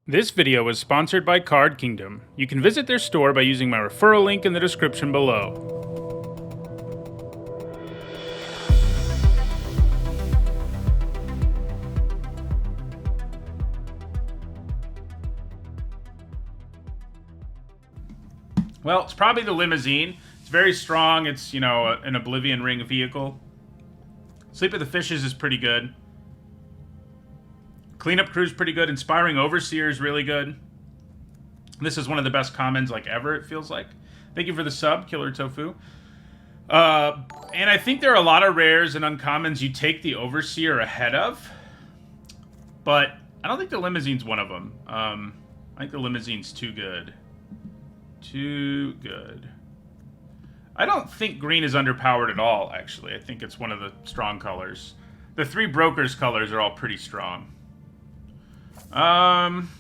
This video is sponsored by Card Kingdom. You can visit their store by using my referral link in the description below. Well, it's probably the Limousine. It's very strong. It's, an Oblivion Ring vehicle. Sleep of the Fishes is pretty good. Cleanup Crew's pretty good. Inspiring Overseer is really good. This is one of the best commons ever, it feels like. Thank you for the sub, Killer Tofu. And I think there are a lot of rares and uncommons you take the Overseer ahead of. But I don't think the Limousine's one of them. I think the Limousine's too good. Too good. I don't think green is underpowered at all, actually. I think it's one of the strong colors. The three Brokers colors are all pretty strong.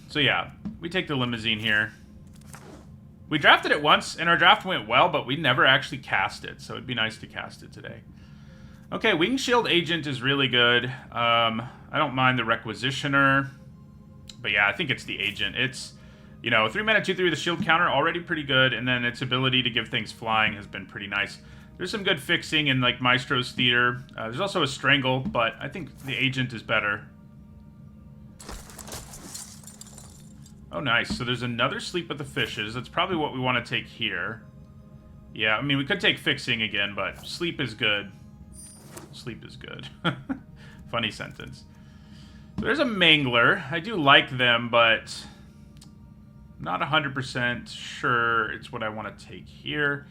So yeah, we take the Limousine here. We drafted it once, and our draft went well, but we never actually cast it, so it'd be nice to cast it today. Okay, Wing Shield Agent is really good. I don't mind the Requisitioner, but yeah, I think it's the Agent. It's, 3 mana, 2/3 with a shield counter, already pretty good, and then its ability to give things flying has been pretty nice. There's some good fixing in, Maestro's Theater. There's also a Strangle, but I think the Agent is better. Oh, nice. So there's another Sleep with the Fishes. That's probably what we want to take here. Yeah, I mean, we could take Fixing again, but Sleep is good. Sleep is good. Funny sentence. So there's a Mangler. I do like them, but not 100% sure it's what I want to take here.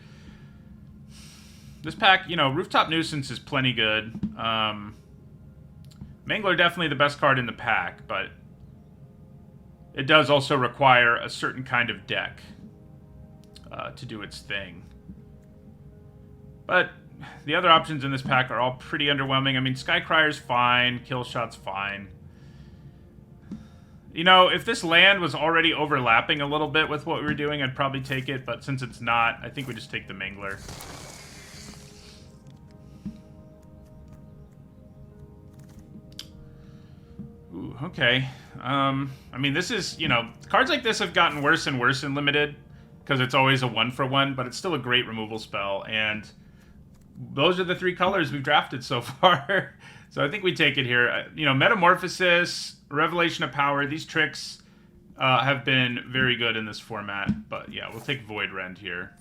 This pack, Rooftop Nuisance is plenty good. Mangler definitely the best card in the pack, but it does also require a certain kind of deck to do its thing. But the other options in this pack are all pretty underwhelming. I mean, Skycryer's fine, Killshot's fine. If this land was already overlapping a little bit with what we were doing, I'd probably take it, but since it's not, I think we just take the Mangler. Ooh, okay. I mean, this is, cards like this have gotten worse and worse in Limited, because it's always a 1-for-1, but it's still a great removal spell, and those are the three colors we've drafted so far. So I think we take it here. Metamorphosis, Revelation of Power, these tricks have been very good in this format, but yeah, we'll take Void Rend here.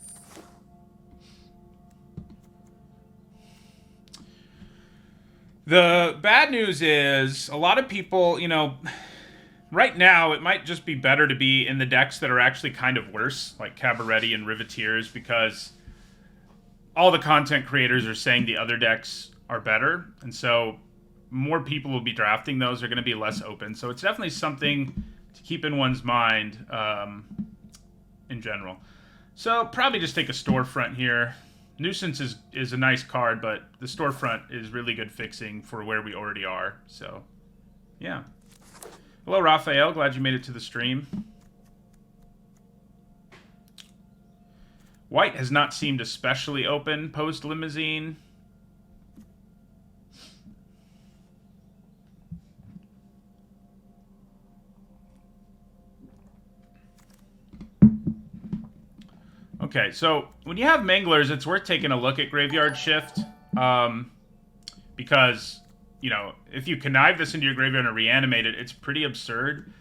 The bad news is a lot of people, right now it might just be better to be in the decks that are actually kind of worse, like Cabaretti and Riveteers, because all the content creators are saying the other decks are better, and so more people will be drafting those. They're going to be less open, so it's definitely something to keep in one's mind in general. So probably just take a Storefront here. Nuisance is a nice card, but the Storefront is really good fixing for where we already are. So, yeah. Hello, Raphael. Glad you made it to the stream. White has not seemed especially open post-Limousine. Okay, so when you have Manglers, it's worth taking a look at Graveyard Shift, because, if you connive this into your graveyard and reanimate it, it's pretty absurd.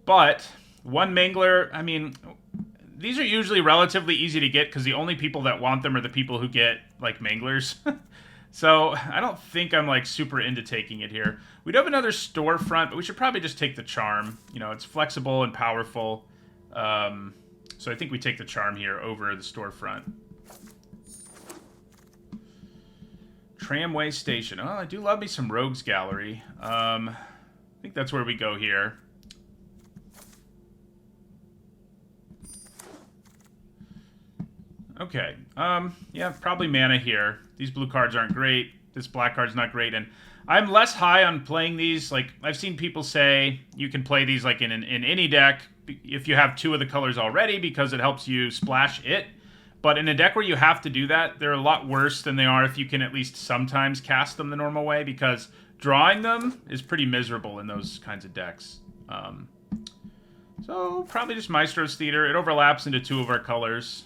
But one Mangler, I mean, these are usually relatively easy to get because the only people that want them are the people who get, Manglers. So I don't think I'm, super into taking it here. We do have another Storefront, but we should probably just take the Charm. It's flexible and powerful. So I think we take the Charm here over the Storefront. Tramway Station. Oh, I do love me some Rogues Gallery. I think that's where we go here. Okay. Yeah, probably mana here. These blue cards aren't great. This black card's not great. And I'm less high on playing these. I've seen people say you can play these in any deck if you have two of the colors already because it helps you splash it. But in a deck where you have to do that, they're a lot worse than they are if you can at least sometimes cast them the normal way, because drawing them is pretty miserable in those kinds of decks. So, probably just Maestro's Theater. It overlaps into 2 of our colors.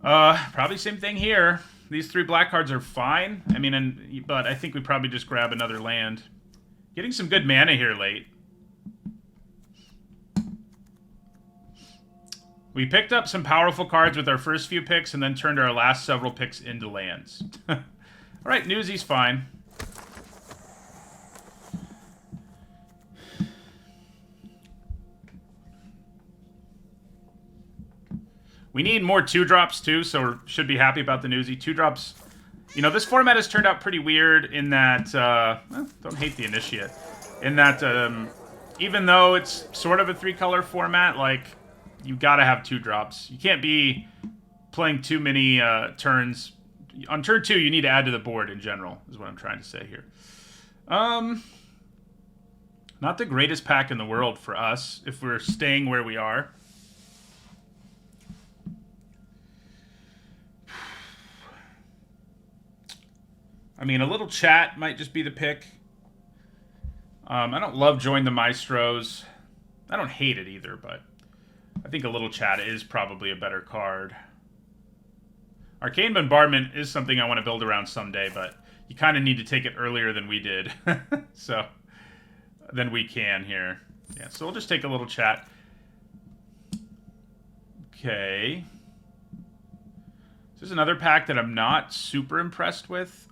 Probably same thing here. These 3 black cards are fine. I mean, but I think we probably just grab another land. Getting some good mana here late. We picked up some powerful cards with our first few picks and then turned our last several picks into lands. Alright, Newsy's fine. We need more 2-drops too, so we should be happy about the Newsy. 2-drops. You know, this format has turned out pretty weird in that, well, don't hate the Initiate. In that, even though it's sort of a 3-color format, like, you gotta have 2-drops. You can't be playing too many turns. On turn 2, you need to add to the board in general, is what I'm trying to say here. Not the greatest pack in the world for us, if we're staying where we are. I mean, a little chat might just be the pick. I don't love Join the Maestros. I don't hate it either, but I think a little chat is probably a better card. Arcane Bombardment is something I want to build around someday, but you kind of need to take it earlier than we did. So, than we can here. Yeah, so we'll just take a little chat. Okay. This is another pack that I'm not super impressed with.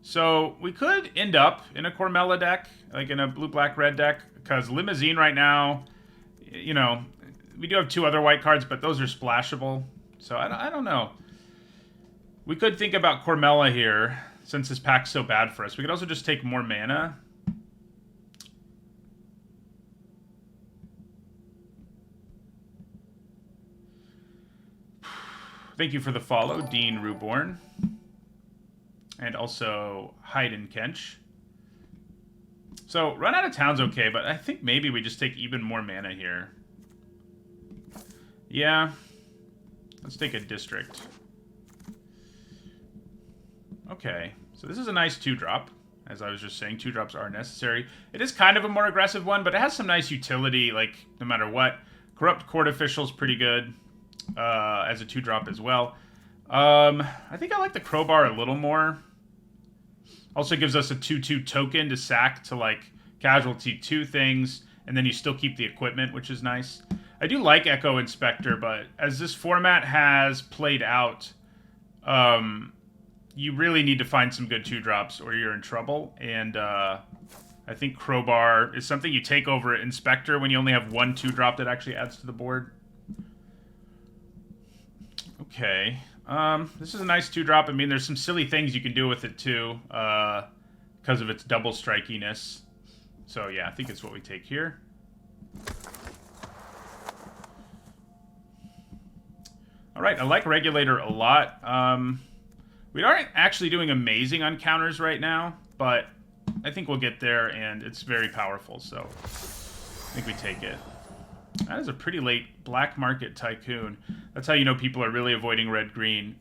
So we could end up in a Cormella deck, like in a blue-black-red deck, because Limousine right now, you know, we do have 2 other white cards, but those are splashable. So I don't know. We could think about Cormella here, since this pack's so bad for us. We could also just take more mana. Thank you for the follow, Dean Ruborn. And also Hayden Kench. So, Run Out of Town's okay, but I think maybe we just take even more mana here. Yeah. Let's take a District. Okay. So this is a nice 2-drop. As I was just saying, 2-drops are necessary. It is kind of a more aggressive one, but it has some nice utility, like, no matter what. Corrupt Court Official's pretty good. As a 2-drop as well. I think I like the Crowbar a little more. Also gives us a 2/2 token to sack to, like, casualty 2 things, and then you still keep the equipment, which is nice. I do like Echo Inspector, but as this format has played out, you really need to find some good 2-drops or you're in trouble, and I think Crowbar is something you take over Inspector when you only have 1 2-drop that actually adds to the board. Okay. This is a nice 2-drop. I mean, there's some silly things you can do with it, too, because of its double strikiness. So, yeah, I think it's what we take here. All right, I like Regulator a lot. We aren't actually doing amazing on counters right now, but I think we'll get there, and it's very powerful, so I think we take it. That is a pretty late Black Market Tycoon. That's how you know people are really avoiding red-green.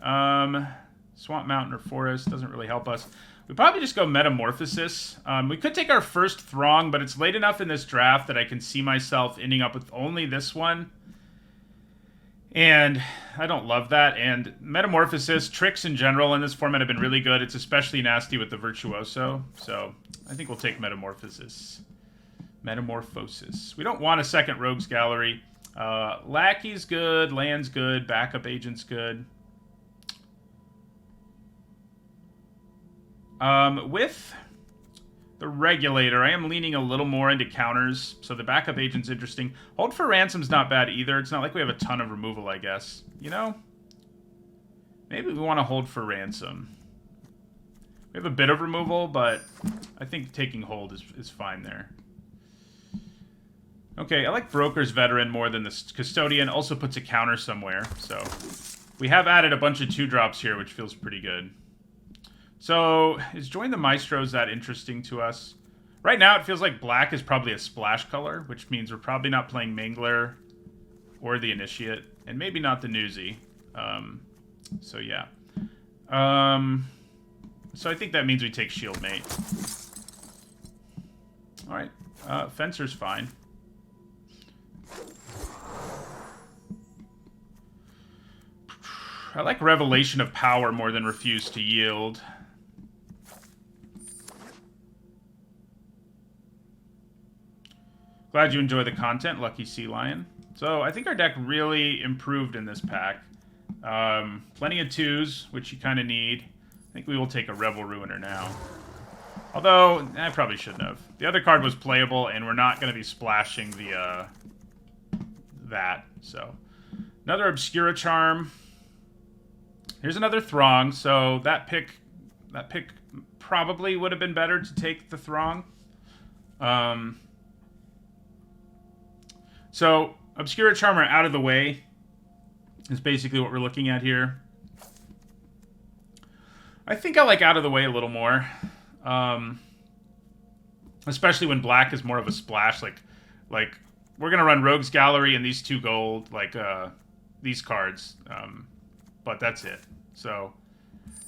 Swamp Mountain or Forest doesn't really help us. We probably just go Metamorphosis. We could take our first Throng, but it's late enough in this draft that I can see myself ending up with only this one. And I don't love that. And Metamorphosis, tricks in general in this format have been really good. It's especially nasty with the Virtuoso. So I think we'll take Metamorphosis. Metamorphosis. We don't want a second Rogues Gallery. Lackey's good. Land's good. Backup Agent's good. With the Regulator, I am leaning a little more into counters, so the Backup Agent's interesting. Hold for Ransom's not bad either. It's not like we have a ton of removal, I guess. You know? Maybe we want to hold for Ransom. We have a bit of removal, but I think taking hold is fine there. Okay, I like Broker's Veteran more than the Custodian. Also puts a counter somewhere, so we have added a bunch of 2-drops here, which feels pretty good. So, is Join the Maestros that interesting to us? Right now, it feels like black is probably a splash color, which means we're probably not playing Mangler or the Initiate, and maybe not the Newsy. So, yeah. So I think that means we take Shieldmate. Fencer's fine. I like Revelation of Power more than Refuse to Yield. Glad you enjoy the content, Lucky Sea Lion. So I think our deck really improved in this pack. Plenty of 2s, which you kind of need. I think we will take a Revel Ruiner now. Although, I probably shouldn't have. The other card was playable, and we're not going to be splashing the that. So, another Obscura Charm. Here's another Throng. So that pick probably would have been better to take the Throng. So Obscura Charm are out of the way is basically what we're looking at here. I think I like out of the way a little more. Especially when black is more of a splash. Like we're going to run Rogue's Gallery and these 2 gold, like these cards. But that's it. So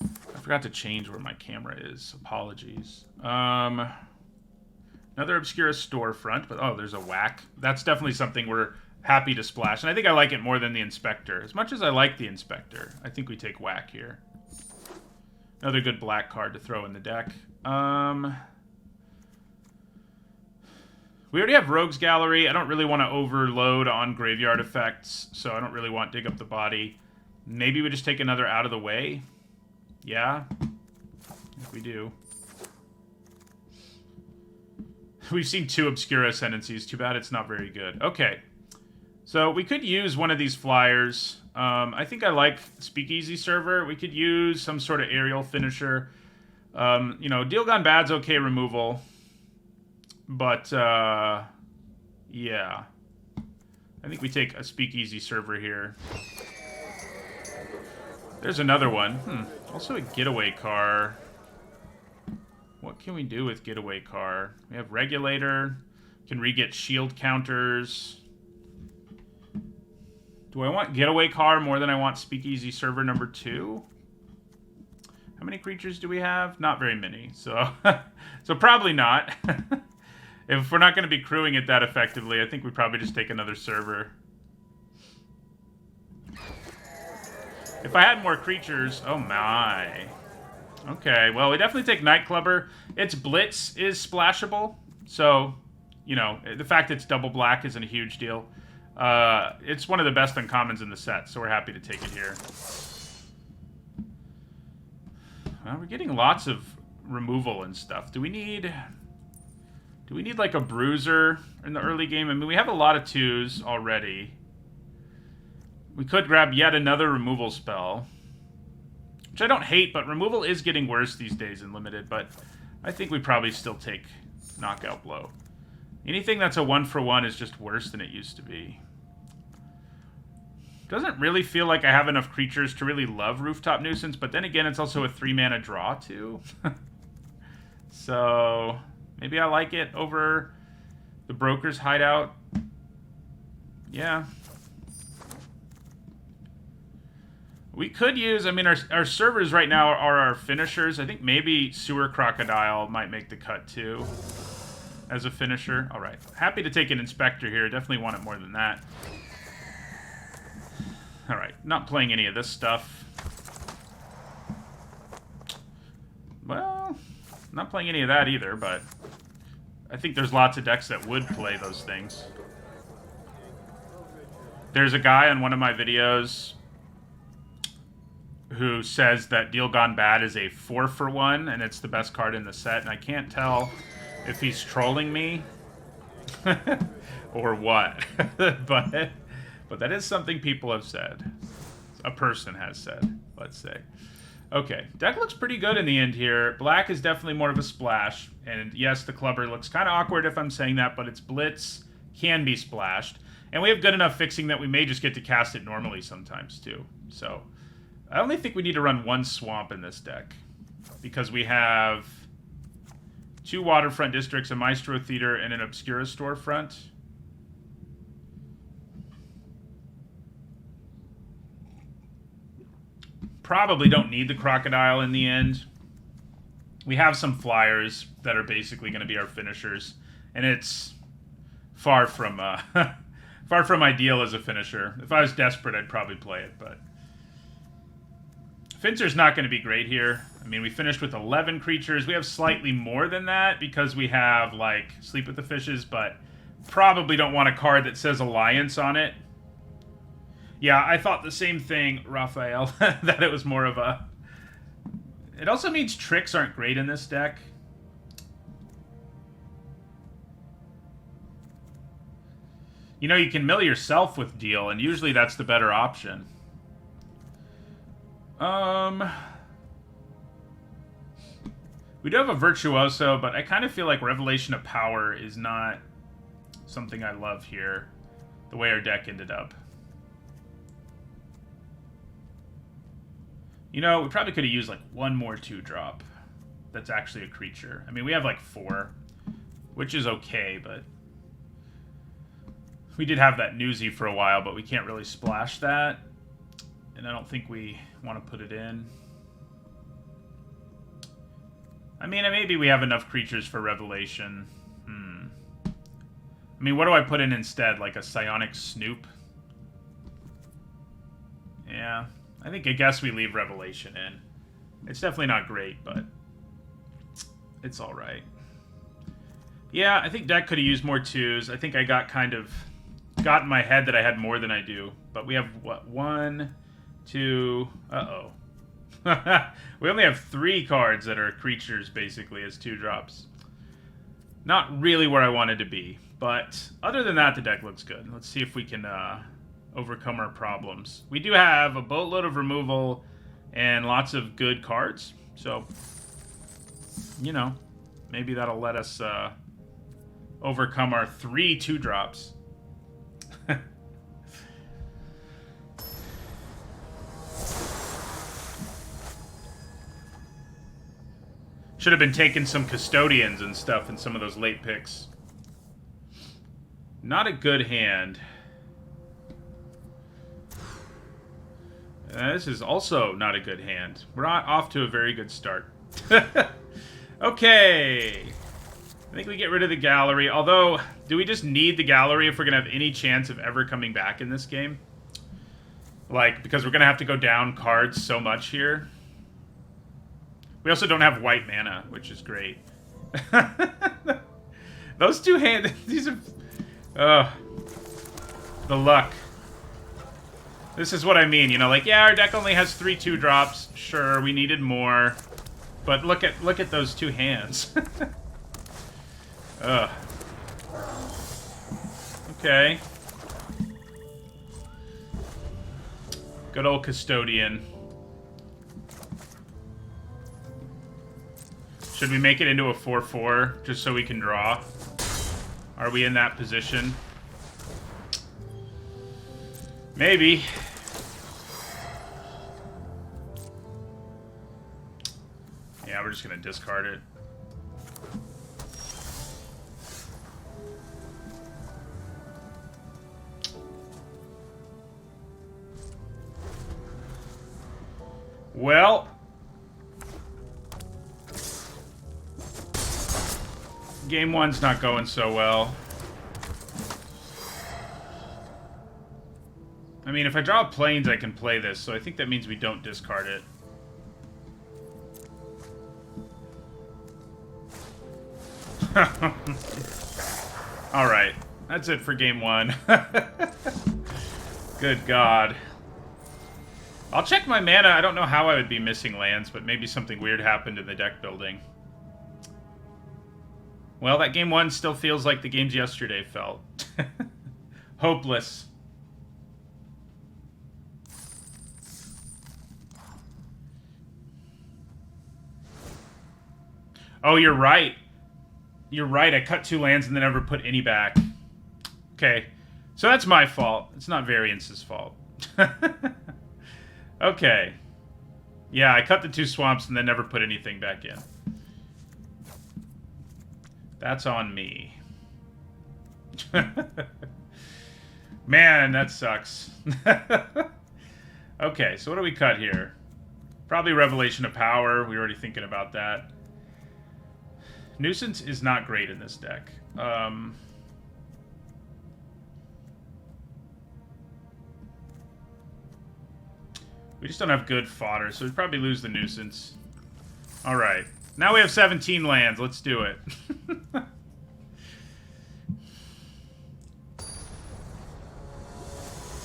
I forgot to change where my camera is. Apologies. Another Obscura Storefront, but oh, there's a Whack. That's definitely something we're happy to splash. And I think I like it more than the Inspector. As much as I like the Inspector, I think we take Whack here. Another good black card to throw in the deck. We already have Rogue's Gallery. I don't really want to overload on graveyard effects, so I don't really want Dig Up the Body. Maybe we just take another Out of the Way. Yeah, if we do. We've seen 2 Obscura Ascendancies. Too bad it's not very good. Okay. So we could use one of these flyers. I think I like Speakeasy Server. We could use some sort of aerial finisher. You know, Deal Gone Bad's okay removal. But, yeah. I think we take a Speakeasy Server here. There's another one. Also a Getaway Car. What can we do with Getaway Car? We have Regulator. Can re-get shield counters. Do I want Getaway Car more than I want Speakeasy Server number 2? How many creatures do we have? Not very many. So, so probably not. If we're not going to be crewing it that effectively, I think we probably just take another server. If I had more creatures... Oh my... Okay, well, we definitely take Nightclubber. Its Blitz is splashable, so, you know, the fact it's double black isn't a huge deal. It's one of the best uncommons in the set, so we're happy to take it here. Well, we're getting lots of removal and stuff. Do we need like a Bruiser in the early game? I mean, we have a lot of 2s already. We could grab yet another removal spell. Which I don't hate, but removal is getting worse these days in Limited, but I think we probably still take Knockout Blow. Anything that's a 1-for-1 is just worse than it used to be. Doesn't really feel like I have enough creatures to really love Rooftop Nuisance, but then again, it's also a 3-mana draw, too. So, maybe I like it over the Broker's Hideout. Yeah. We could use, I mean, our servers right now are our finishers. I think maybe Sewer Crocodile might make the cut, too, as a finisher. All right. Happy to take an Inspector here. Definitely want it more than that. All right. Not playing any of this stuff. Well, not playing any of that either, but I think there's lots of decks that would play those things. There's a guy on one of my videos who says that Deal Gone Bad is a 4-for-1, and it's the best card in the set, and I can't tell if he's trolling me or what. but that is something people have said. A person has said, let's say. Okay, deck looks pretty good in the end here. Black is definitely more of a splash, and yes, the Clubber looks kind of awkward if I'm saying that, but its Blitz can be splashed. And we have good enough fixing that we may just get to cast it normally sometimes, too. So I only think we need to run 1 Swamp in this deck, because we have 2 Waterfront Districts, a Maestro Theater, and an Obscura Storefront. Probably don't need the Crocodile in the end. We have some flyers that are basically going to be our finishers. And it's far from far from ideal as a finisher. If I was desperate, I'd probably play it, but Finster's not going to be great here. I mean, we finished with 11 creatures. We have slightly more than that because we have, like, Sleep with the Fishes, but probably don't want a card that says Alliance on it. Yeah, I thought the same thing, Raphael, that it was more of a... It also means tricks aren't great in this deck. You know, you can mill yourself with Deal, and usually that's the better option. We do have a Virtuoso, but I kind of feel like Revelation of Power is not something I love here, the way our deck ended up. You know, we probably could have used like one more 2-drop that's actually a creature. I mean, we have like 4, which is okay, but we did have that Newsy for a while, but we can't really splash that, and I don't think we want to put it in. I mean, maybe we have enough creatures for Revelation. I mean, what do I put in instead? Like a Psionic Snoop? Yeah, I guess we leave Revelation in. It's definitely not great, but it's alright. Yeah, I think deck could have used more 2s. I think I got in my head that I had more than I do. But we have, what, 1, 2... Uh-oh. We only have 3 cards that are creatures, basically, as 2-drops. Not really where I wanted to be. But other than that, the deck looks good. Let's see if we can overcome our problems. We do have a boatload of removal and lots of good cards. So, you know, maybe that'll let us overcome our 3 2-drops. Should have been taking some Custodians and stuff in some of those late picks. Not a good hand. This is also not a good hand. We're not off to a very good start. Okay. I think we get rid of the gallery. Although, do we just need the gallery if we're going to have any chance of ever coming back in this game? Like, because we're going to have to go down cards so much here. We also don't have white mana, which is great. Those 2 hands, these are... the luck. This is what I mean, you know, like, yeah, our deck only has 3 2-drops. Sure, we needed more. But look at those 2 hands. Ugh. Okay. Good old Custodian. Should we make it into a 4/4 just so we can draw? Are we in that position? Maybe. Yeah, we're just gonna discard it. Well, game 1's not going so well. I mean, if I draw planes, I can play this, so I think that means we don't discard it. Alright, that's it for game 1. Good God. I'll check my mana. I don't know how I would be missing lands, but maybe something weird happened in the deck building. Well, that game 1 still feels like the games yesterday felt. Hopeless. Oh, you're right. You're right. I cut 2 lands and then never put any back. Okay. So that's my fault. It's not Variance's fault. Okay. Yeah, I cut the 2 swamps and then never put anything back in. That's on me. Man, that sucks. Okay, so what do we cut here? Probably Revelation of Power. We were already thinking about that. Nuisance is not great in this deck. We just don't have good fodder, so we'd probably lose the Nuisance. Alright. Now we have 17 lands. Let's do it.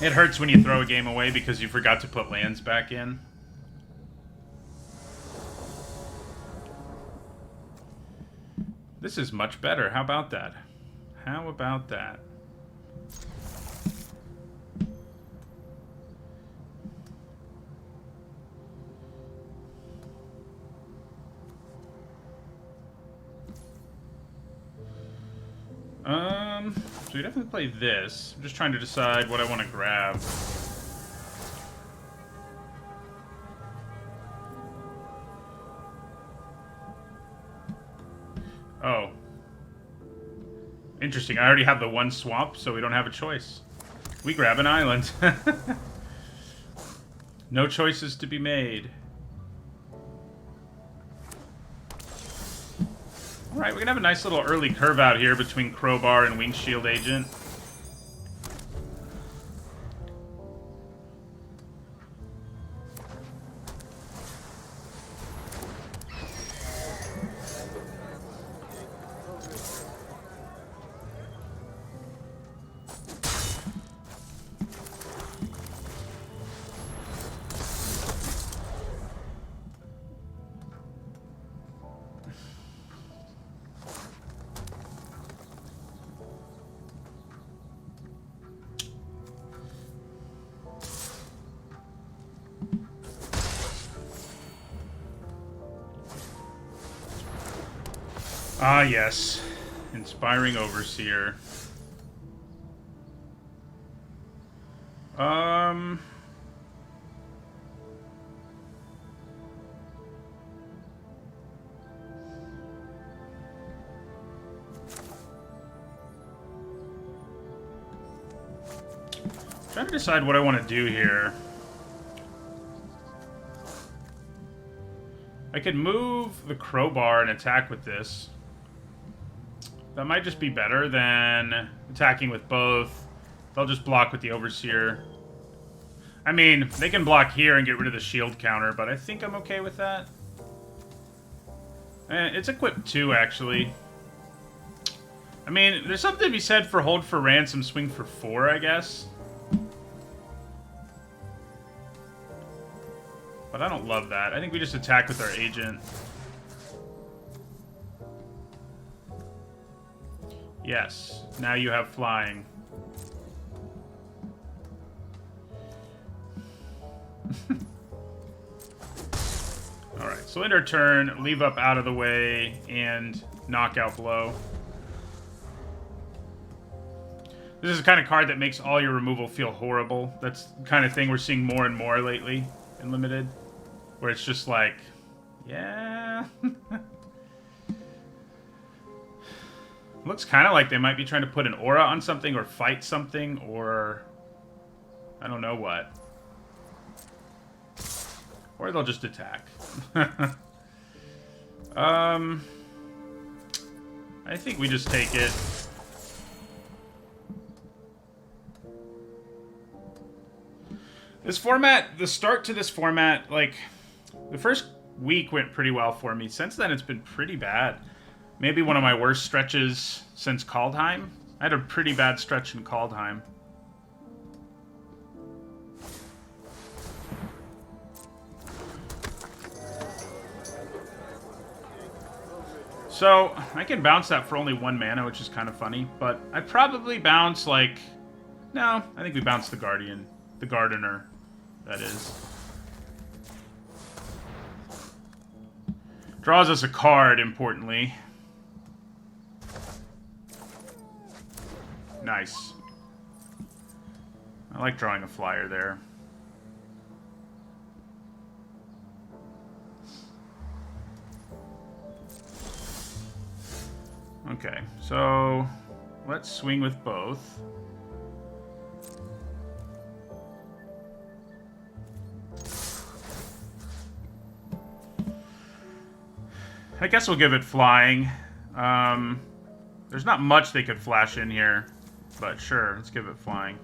It hurts when you throw a game away because you forgot to put lands back in. This is much better. How about that? How about that? So we definitely play this. I'm just trying to decide what I want to grab. Oh. Interesting. I already have the one swamp, so we don't have a choice. We grab an island. No choices to be made. Alright, we're gonna have a nice little early curve out here between Crowbar and Windshield Agent. Ah, yes. Inspiring Overseer. Trying to decide what I want to do here. I could move the Crowbar and attack with this. That might just be better than attacking with both. They'll just block with the Overseer. I mean, they can block here and get rid of the shield counter, but I think I'm okay with that. It's equipped 2, actually. I mean, there's something to be said for hold for ransom, swing for 4, I guess. But I don't love that. I think we just attack with our agent. Yes. Now you have flying. Alright, so end our turn, leave up out of the way, and knockout blow. This is the kind of card that makes all your removal feel horrible. That's the kind of thing we're seeing more and more lately in Limited. Where it's just like, yeah. Looks kind of like they might be trying to put an aura on something or fight something or I don't know what. Or they'll just attack. I think we just take it. This format, the start to this format, like, the first week went pretty well for me. Since then, it's been pretty bad. Maybe one of my worst stretches since Kaldheim. I had a pretty bad stretch in Kaldheim. So, I can bounce that for only 1 mana, which is kind of funny. But I'd probably bounce, like... No, I think we bounce the Guardian. The Gardener, that is. Draws us a card, importantly. Nice. I like drawing a flyer there. Okay, so let's swing with both. I guess we'll give it flying. There's not much they could flash in here, but sure, let's give it flying.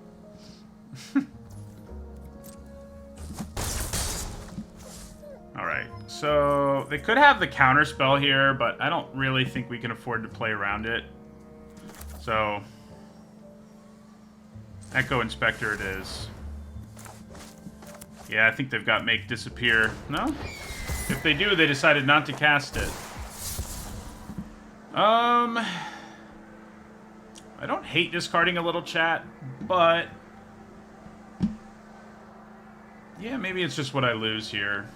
Alright, so they could have the counter spell here, but I don't really think we can afford to play around it. So, Echo Inspector it is. Yeah, I think they've got Make Disappear. No? If they do, they decided not to cast it. I don't hate discarding a little chat, but... yeah, maybe it's just what I lose here.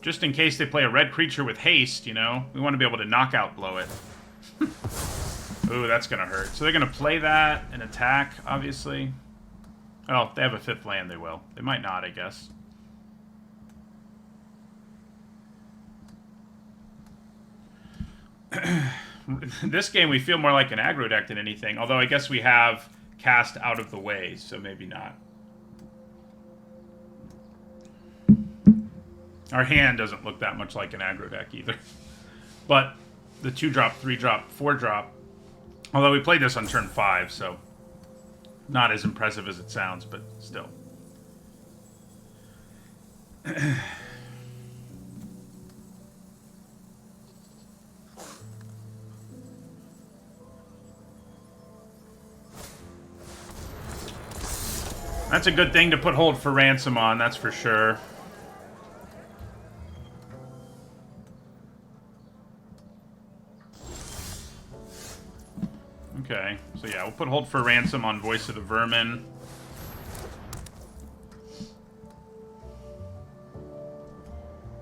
Just in case they play a red creature with haste, you know? We want to be able to knockout blow it. Ooh, that's going to hurt. So they're going to play that and attack, obviously. Oh, if they have a 5th land, they will. They might not, I guess. This game, we feel more like an aggro deck than anything. Although I guess we have cast out of the way, so maybe not. Our hand doesn't look that much like an aggro deck either. But the 2-drop, 3-drop, 4-drop... although we played this on turn 5, so... not as impressive as it sounds, but still. That's a good thing to put Hold for Ransom on, that's for sure. Okay, so yeah, we'll put Hold for Ransom on Voice of the Vermin.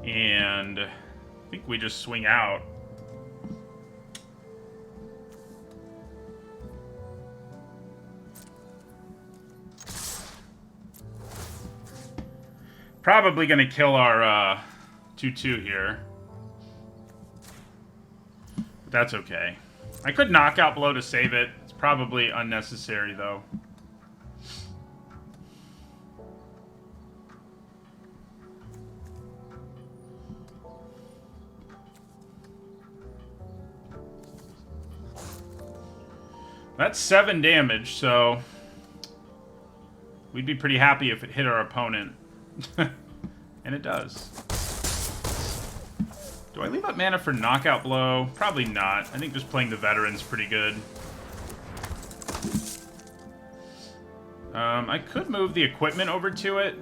And I think we just swing out. Probably going to kill our 2/2 here. But that's okay. I could knockout blow to save it. It's probably unnecessary, though. That's 7 damage, so... we'd be pretty happy if it hit our opponent. And it does. Do I leave up mana for knockout blow? Probably not. I think just playing the veteran's pretty good. I could move the equipment over to it.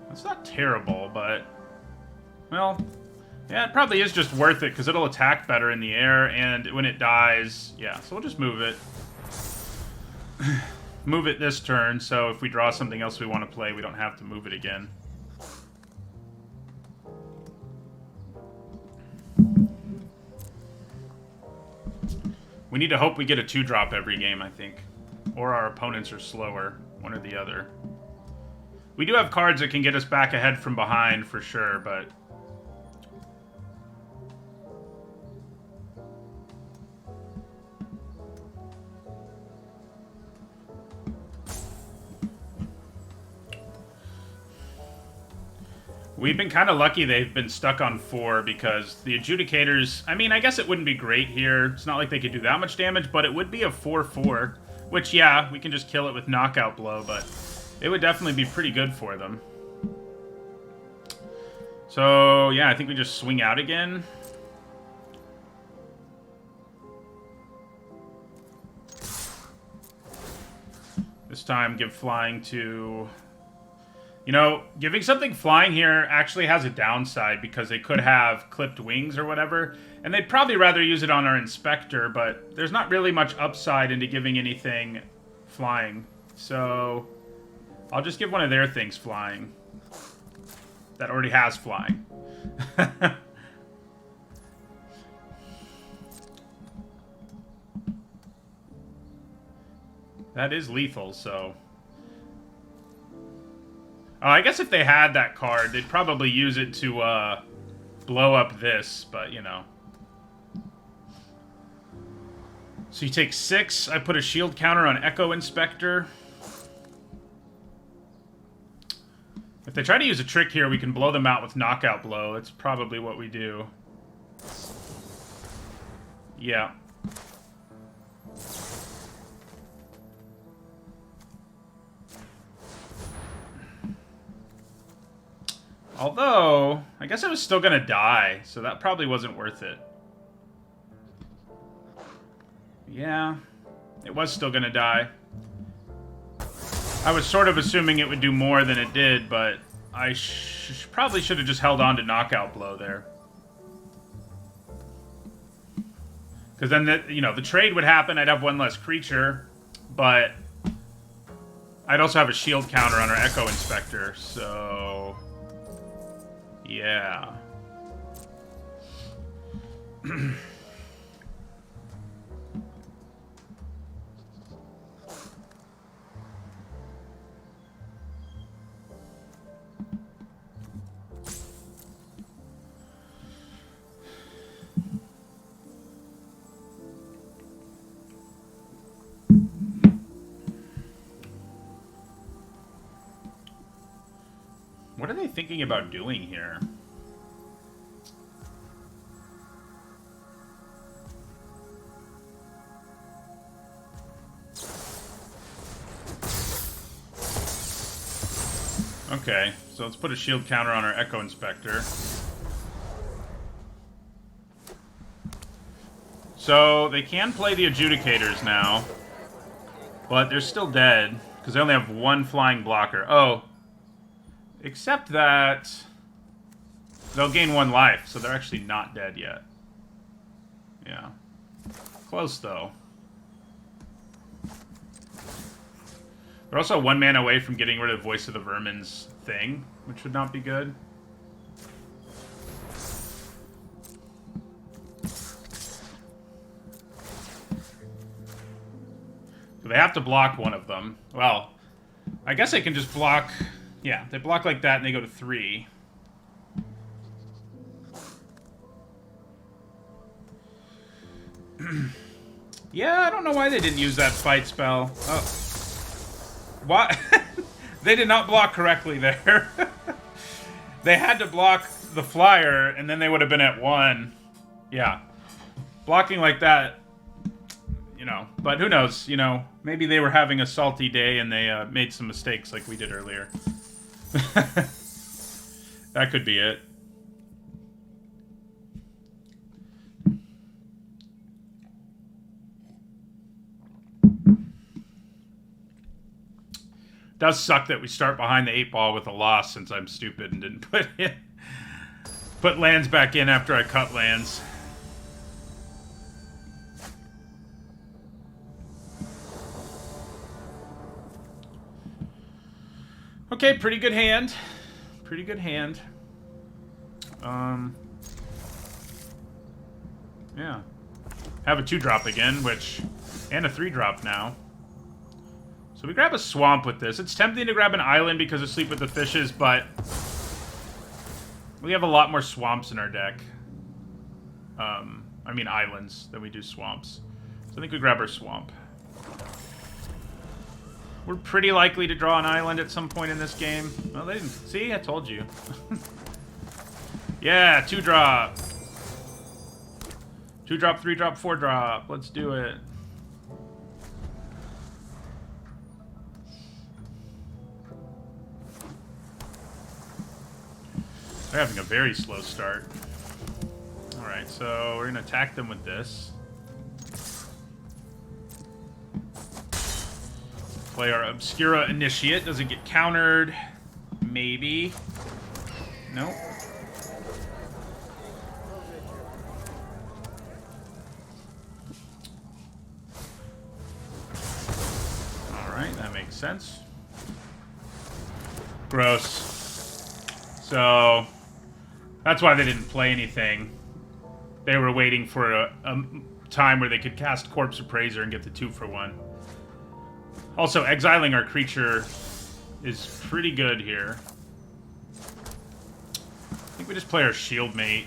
That's not terrible, but... well, yeah, it probably is just worth it, because it'll attack better in the air, and when it dies... yeah, so we'll just move it. Move it this turn, so if we draw something else we want to play, we don't have to move it again. We need to hope we get a 2-drop every game, I think. Or our opponents are slower, one or the other. We do have cards that can get us back ahead from behind, for sure, but... we've been kind of lucky they've been stuck on 4 because the Adjudicators... I mean, I guess it wouldn't be great here. It's not like they could do that much damage, but it would be a 4/4. Which, yeah, we can just kill it with Knockout Blow, but it would definitely be pretty good for them. So, yeah, I think we just swing out again. This time, give flying to... you know, giving something flying here actually has a downside because they could have clipped wings or whatever, and they'd probably rather use it on our Inspector, but there's not really much upside into giving anything flying. So I'll just give one of their things flying that already has flying. That is lethal, so... I guess if they had that card, they'd probably use it to blow up this, but, you know. So you take 6. I put a shield counter on Echo Inspector. If they try to use a trick here, we can blow them out with Knockout Blow. That's probably what we do. Yeah. Although, I guess I was still gonna die, so that probably wasn't worth it. Yeah, it was still gonna die. I was sort of assuming it would do more than it did, but I probably should have just held on to Knockout Blow there. Because then, the trade would happen, I'd have one less creature, but I'd also have a shield counter on our Echo Inspector, so... yeah. What are they thinking about doing here? Okay, so let's put a shield counter on our Echo Inspector. So they can play the Adjudicators now, but they're still dead because they only have 1 flying blocker. Oh. Except that they'll gain 1 life, so they're actually not dead yet. Yeah. Close, though. They're also 1 mana away from getting rid of Voice of the Vermin's thing, which would not be good. So they have to block one of them. Well, I guess they can just block... yeah, they block like that and they go to 3. Yeah, I don't know why they didn't use that fight spell. Oh. What? They did not block correctly there. They had to block the flyer and then they would have been at 1. Yeah. Blocking like that, but who knows, maybe they were having a salty day and they made some mistakes like we did earlier. That could be it. Does suck that we start behind the 8 ball with a loss since I'm stupid and didn't put lands back in after I cut lands. Okay, pretty good hand. Pretty good hand. Yeah. Have a 2-drop again, and a 3-drop now. So we grab a swamp with this. It's tempting to grab an island because of Sleep with the Fishes, but we have a lot more swamps in our deck. I mean islands than we do swamps. So I think we grab our swamp. We're pretty likely to draw an island at some point in this game. Well, they didn't. See, I told you. Yeah, 2-drop. 2-drop, 3-drop, 4-drop. Let's do it. They're having a very slow start. Alright, so we're going to attack them with this. Play our Obscura Initiate. Does it get countered? Maybe. Nope. Alright, that makes sense. Gross. So, that's why they didn't play anything. They were waiting for a time where they could cast Corpse Appraiser and get the 2-for-1. Also, exiling our creature is pretty good here. I think we just play our Shield Mate.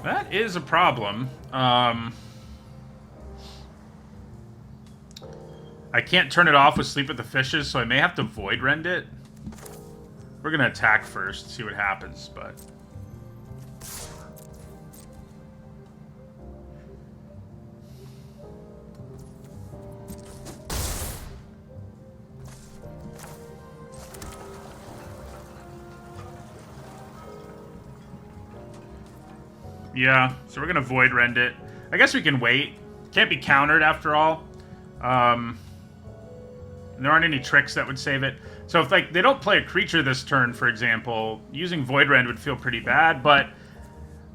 That is a problem. I can't turn it off with Sleep with the Fishes, so I may have to Void Rend it. We're gonna attack first, see what happens, but... Yeah, so we're gonna Void Rend it. I guess we can wait. Can't be countered after all. And there aren't any tricks that would save it. So if like they don't play a creature this turn, for example, using Void Rend would feel pretty bad, but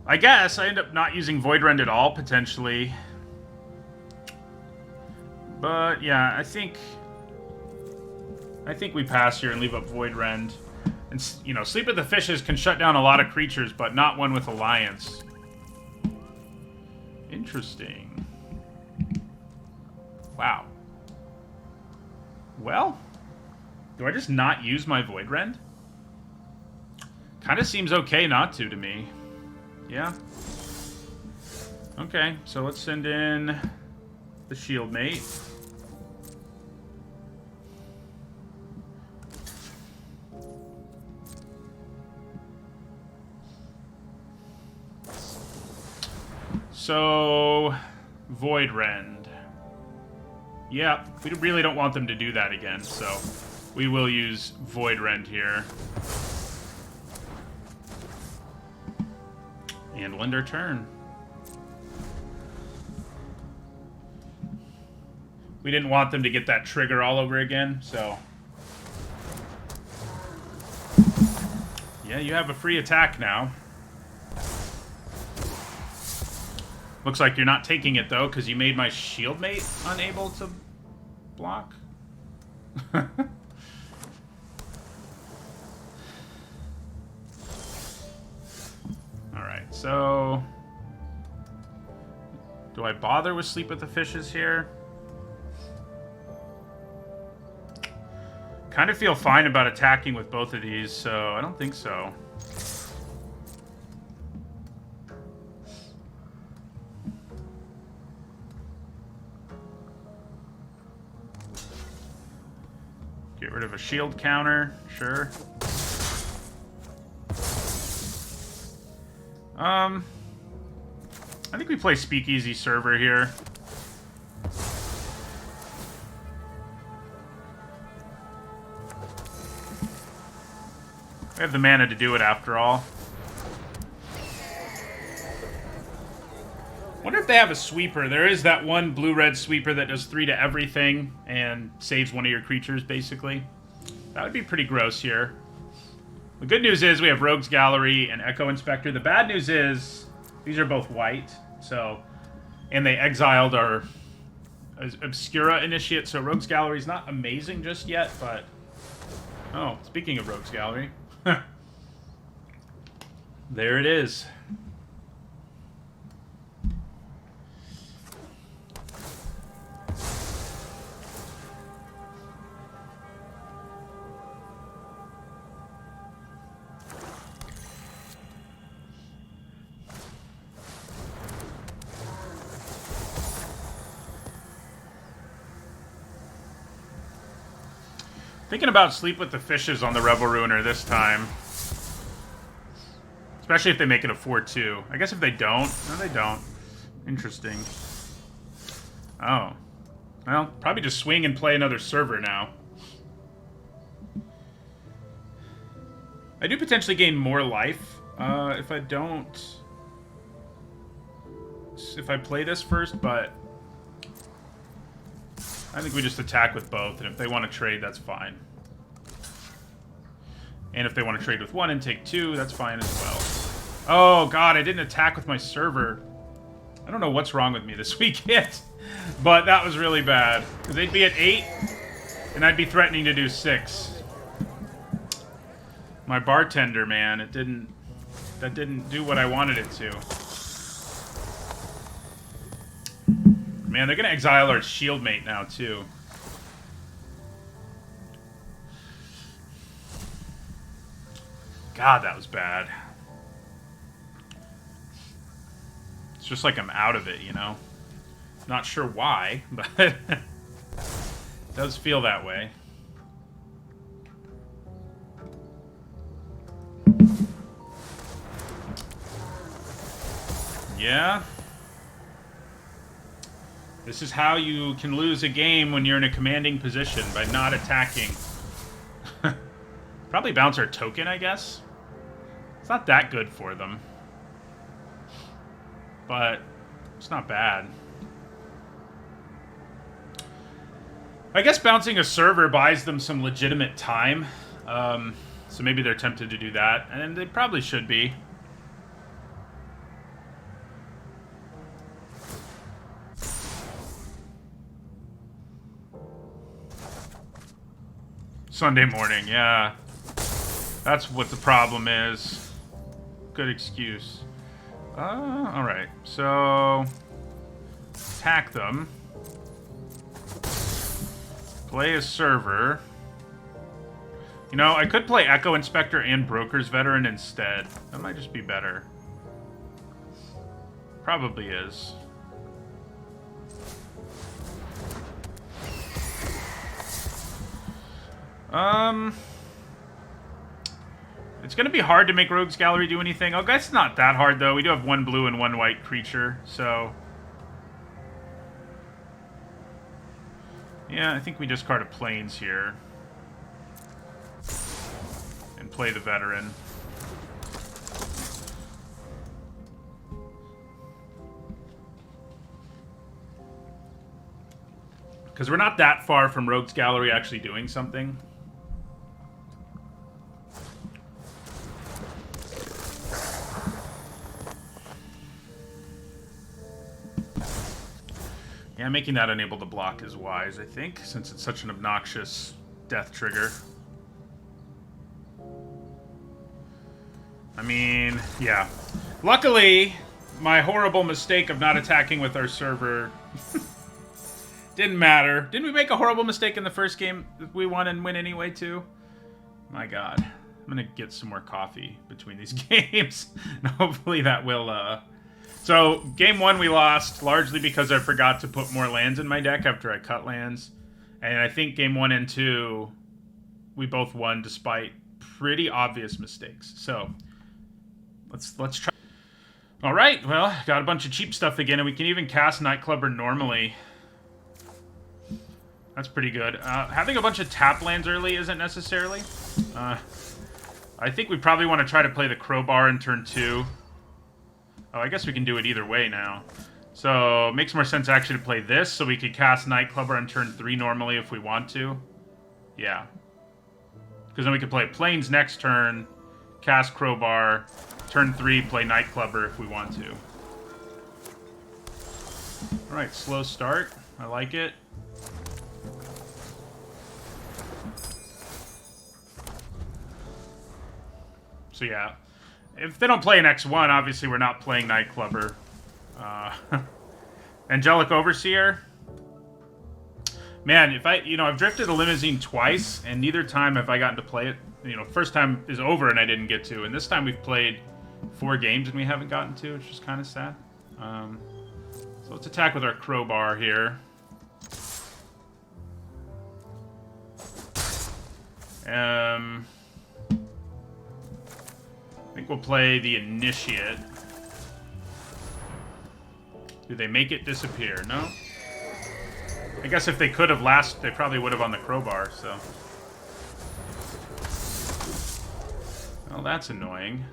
I guess I end up not using Void Rend at all, potentially. But yeah, I think we pass here and leave up Void Rend. And, you know, Sleep with the Fishes can shut down a lot of creatures, but not one with Alliance. Interesting. Wow. Well, do I just not use my Void Rend? Kind of seems okay not to me. Yeah. Okay, so let's send in the Shield Mate. So, Void Rend. Yeah, we really don't want them to do that again, so we will use Void Rend here. And end our turn. We didn't want them to get that trigger all over again, so... Yeah, you have a free attack now. Looks like you're not taking it, though, because you made my Shield Mate unable to block. Alright, so... Do I bother with Sleep with the Fishes here? Kind of feel fine about attacking with both of these, so I don't think so. Get rid of a shield counter, sure. I think we play Speakeasy Server here. We have the mana to do it after all. Wonder if they have a sweeper. There is that one blue-red sweeper that does 3 to everything and saves one of your creatures, basically. That would be pretty gross here. The good news is we have Rogue's Gallery and Echo Inspector. The bad news is these are both white, so... And they exiled our Obscura Initiate, so Rogue's Gallery is not amazing just yet, but... Oh, speaking of Rogue's Gallery... There it is. Thinking about Sleep with the Fishes on the Revel Ruiner this time. Especially if they make it a 4-2. I guess if they don't... No, they don't. Interesting. Oh. Well, probably just swing and play another server now. I do potentially gain more life if I don't... If I play this first, but... I think we just attack with both, and if they want to trade, that's fine. And if they want to trade with one and take 2, that's fine as well. Oh, God, I didn't attack with my server. I don't know what's wrong with me this weekend. But that was really bad. Because they'd be at 8, and I'd be threatening to do 6. My bartender, man, that didn't do what I wanted it to. Man, they're going to exile our shield mate now, too. God, that was bad. It's just like I'm out of it, you know? Not sure why, but it does feel that way. Yeah. This is how you can lose a game when you're in a commanding position, by not attacking. Probably bounce our token, I guess. It's not that good for them. But it's not bad. I guess bouncing a server buys them some legitimate time. So maybe they're tempted to do that. And they probably should be. Sunday morning, yeah. That's what the problem is. Good excuse. Alright. So... attack them. Play a server. You know, I could play Echo Inspector and Broker's Veteran instead. That might just be better. Probably is. It's gonna be hard to make Rogue's Gallery do anything. Oh, guys, it's not that hard, though. We do have one blue and one white creature, so... yeah, I think we discard a Plains here. And play the Veteran. Because we're not that far from Rogue's Gallery actually doing something. Yeah, making that unable to block is wise, I think, since it's such an obnoxious death trigger. I mean, yeah. Luckily, my horrible mistake of not attacking with our server didn't matter. Didn't we make a horrible mistake in the first game that we won and win anyway, too? My god. I'm gonna get some more coffee between these games. And hopefully that will, So, game 1 we lost, largely because I forgot to put more lands in my deck after I cut lands. And I think game 1 and 2, we both won despite pretty obvious mistakes. So, let's try. Alright, well, got a bunch of cheap stuff again, and we can even cast Nightclubber normally. That's pretty good. Having a bunch of tap lands early isn't necessarily. I think we probably want to try to play the Crowbar in turn 2. Oh, I guess we can do it either way now. So, it makes more sense actually to play this, so we could cast Nightclubber on turn 3 normally if we want to. Yeah. Because then we could play Plains next turn, cast Crowbar, turn 3, play Nightclubber if we want to. Alright, slow start. I like it. So yeah, if they don't play an X1, obviously we're not playing Nightclubber. Angelic Overseer. Man, if I've drifted a Limousine twice, and neither time have I gotten to play it. You know, first time is over and I didn't get to, and this time we've played 4 games and we haven't gotten to, which is kind of sad. So let's attack with our Crowbar here. I think we'll play the Initiate. Do they make it disappear? No? I guess if they could have last, they probably would have on the Crowbar, so. Well, that's annoying.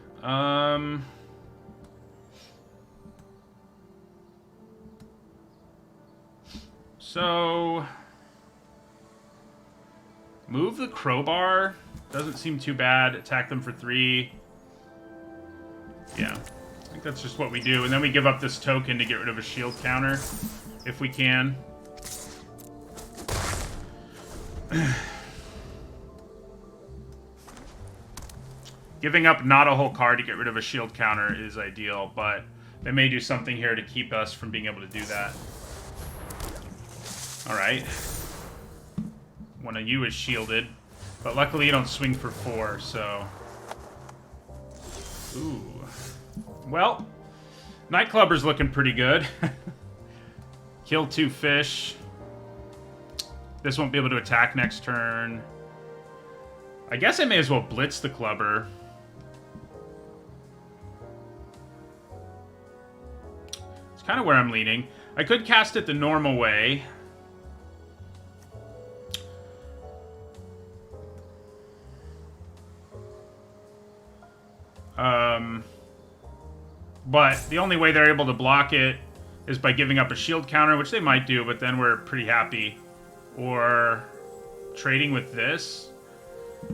So... move the Crowbar. Doesn't seem too bad. Attack them for 3. Yeah. I think that's just what we do. And then we give up this token to get rid of a shield counter. If we can. Giving up not a whole card to get rid of a shield counter is ideal, but they may do something here to keep us from being able to do that. Alright. One of you is shielded, but luckily you don't swing for 4, so... Ooh. Well, Nightclubber's looking pretty good. Kill 2 fish. This won't be able to attack next turn. I guess I may as well blitz the Clubber. It's kind of where I'm leaning. I could cast it the normal way. But the only way they're able to block it is by giving up a shield counter, which they might do, but then we're pretty happy. Or trading with this.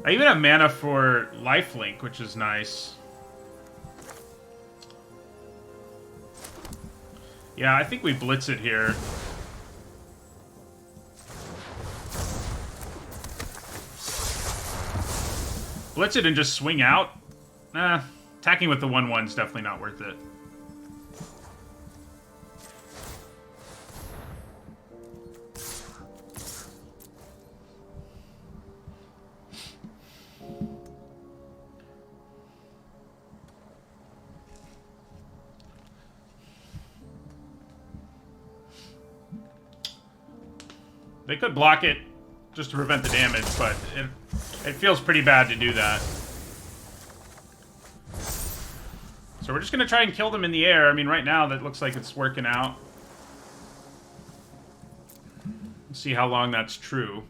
I even have mana for lifelink, which is nice. Yeah, I think we blitz it here. Blitz it and just swing out? Nah, attacking with the 1/1 is definitely not worth it. They could block it just to prevent the damage, but it feels pretty bad to do that. So we're just going to try and kill them in the air. I mean, right now, that looks like it's working out. Let's see how long that's true.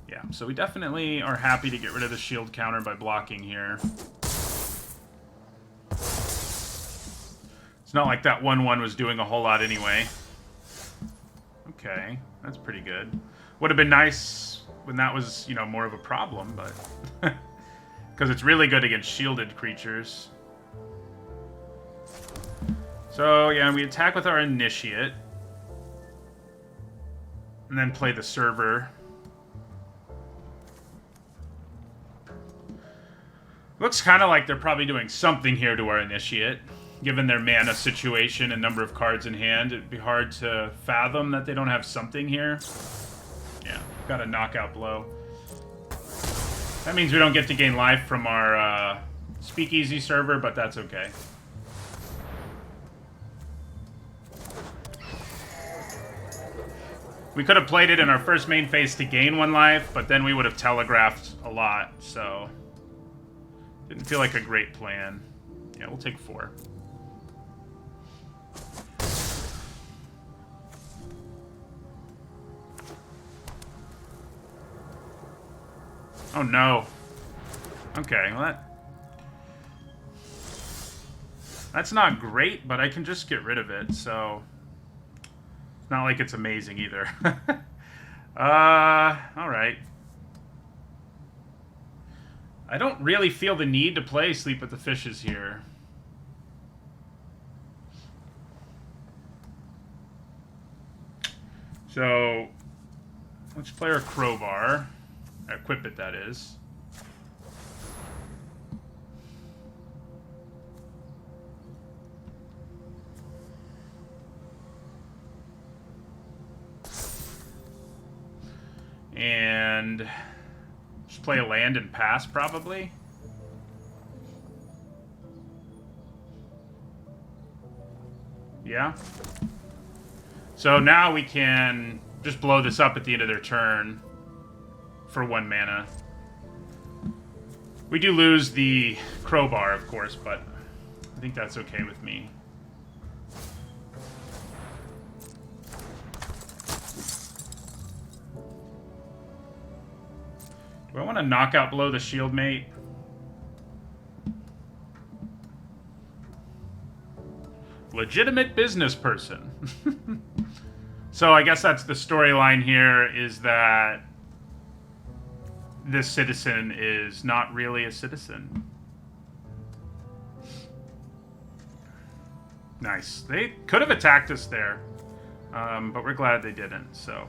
Yeah, so we definitely are happy to get rid of the shield counter by blocking here. It's not like that 1/1 was doing a whole lot anyway. Okay, that's pretty good. Would have been nice when that was, you know, more of a problem, but... Because it's really good against shielded creatures. So, yeah, we attack with our Initiate. And then play the Server. Looks kind of like they're probably doing something here to our Initiate. Given their mana situation and number of cards in hand, it'd be hard to fathom that they don't have something here. Yeah, got a knockout blow. That means we don't get to gain life from our Speakeasy server, but that's okay. We could have played it in our first main phase to gain 1 life, but then we would have telegraphed a lot, so... Didn't feel like a great plan. Yeah, we'll take 4. Oh no. Okay, well that's not great, but I can just get rid of it, so... It's not like it's amazing either. Alright. I don't really feel the need to play Sleep with the Fishes here. So, let's play our Crowbar. Equip it, that is. And just play a land and pass, probably. Yeah. So now we can just blow this up at the end of their turn for 1 mana. We do lose the Crowbar, of course, but I think that's okay with me. Do I want to knockout blow the Shield Mate? Legitimate business person. So I guess that's the storyline here, is that this citizen is not really a citizen. Nice. They could have attacked us there, but we're glad they didn't, so...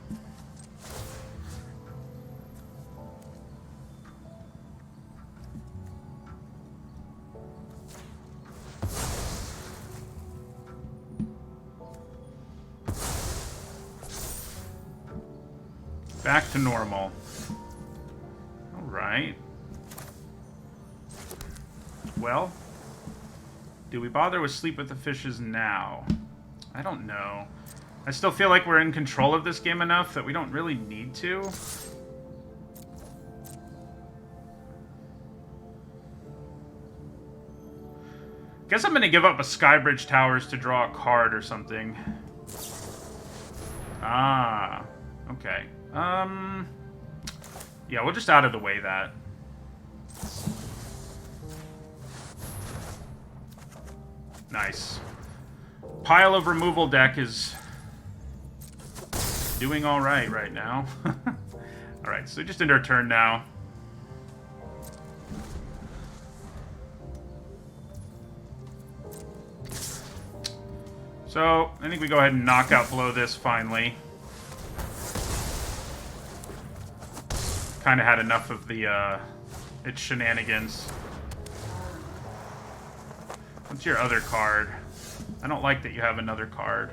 Back to normal. Alright. Well, do we bother with Sleep with the Fishes now? I don't know. I still feel like we're in control of this game enough that we don't really need to. Guess I'm going to give up a Skybridge Towers to draw a card or something. Ah, okay. Yeah, we'll just out of the way that. Nice. Pile of Removal deck is doing all right now. All right, so just into our turn now. So, I think we go ahead and knock out below this finally. Kind of had enough of the, its shenanigans. What's your other card? I don't like that you have another card.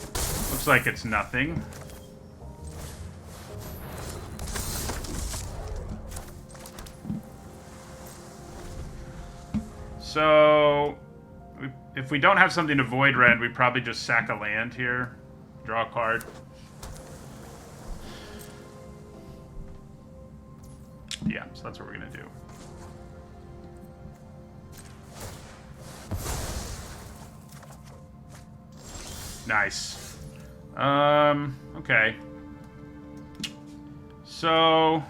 Looks like it's nothing. So, if we don't have something to Void Rend, we probably just sack a land here. Draw a card. Yeah, so that's what we're going to do. Nice. Okay. So,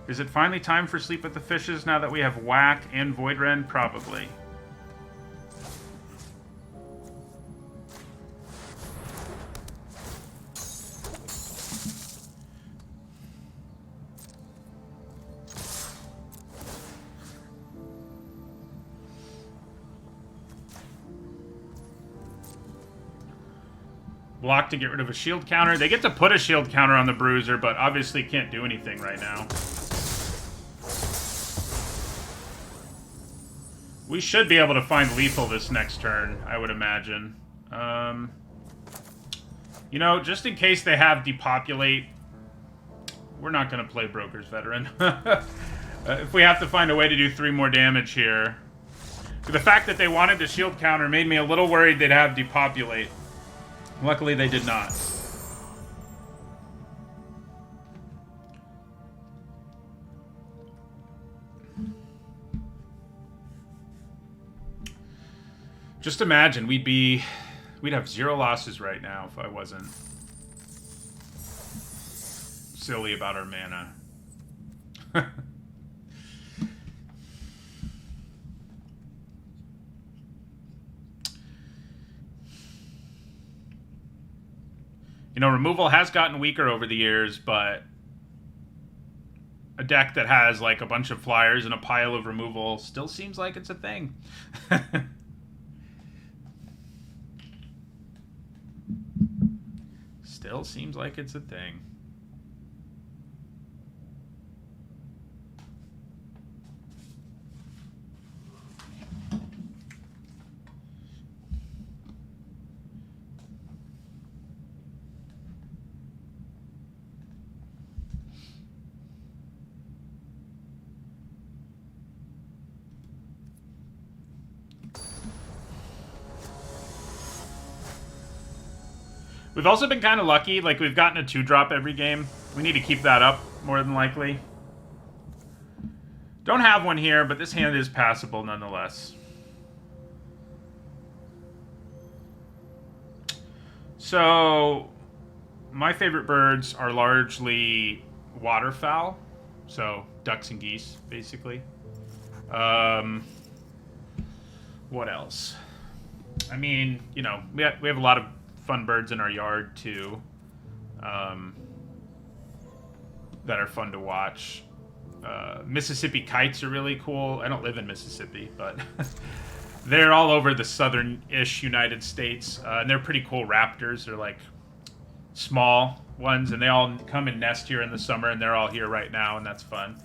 is it finally time for Sleep with the Fishes now that we have Whack and Void Rend? Probably. Block to get rid of a shield counter. They get to put a shield counter on the Bruiser, but obviously can't do anything right now. We should be able to find lethal this next turn, I would imagine. You know, just in case they have Depopulate, we're not going to play Broker's Veteran. If we have to find a way to do 3 more damage here. The fact that they wanted the shield counter made me a little worried they'd have Depopulate. Luckily, they did not. Just imagine, we'd have 0 losses right now if I wasn't silly about our mana. You know, removal has gotten weaker over the years, but a deck that has, like, a bunch of flyers and a pile of removal still seems like it's a thing. Still seems like it's a thing. We've also been kind of lucky. Like, we've gotten a 2-drop every game. We need to keep that up, more than likely. Don't have one here, but this hand is passable nonetheless. So, my favorite birds are largely waterfowl. So, ducks and geese, basically. What else? I mean, you know, we have a lot of fun birds in our yard too, that are fun to watch. Mississippi kites are really cool. I don't live in Mississippi, but they're all over the southern-ish United States, and they're pretty cool raptors. They're like small ones, and they all come and nest here in the summer, and they're all here right now, and that's fun.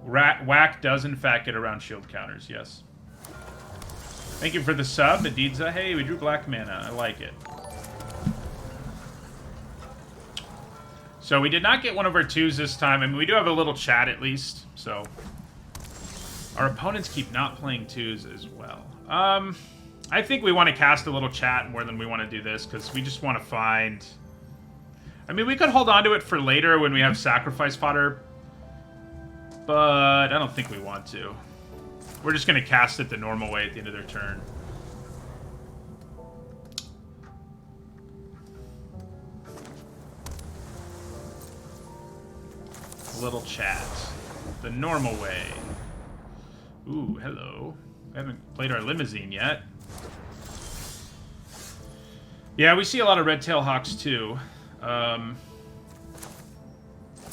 Whack does in fact get around shield counters, yes. Thank you for the sub, Adidza. Hey, we drew black mana. I like it. So we did not get one of our 2s this time. I mean, we do have a little chat at least. So our opponents keep not playing 2s as well. I think we want to cast a little chat more than we want to do this, because we just want to find... I mean, we could hold on to it for later when we have sacrifice fodder, but I don't think we want to. We're just going to cast it the normal way at the end of their turn. Little chat. The normal way. Ooh, hello. I haven't played our limousine yet. Yeah, we see a lot of red tail hawks too.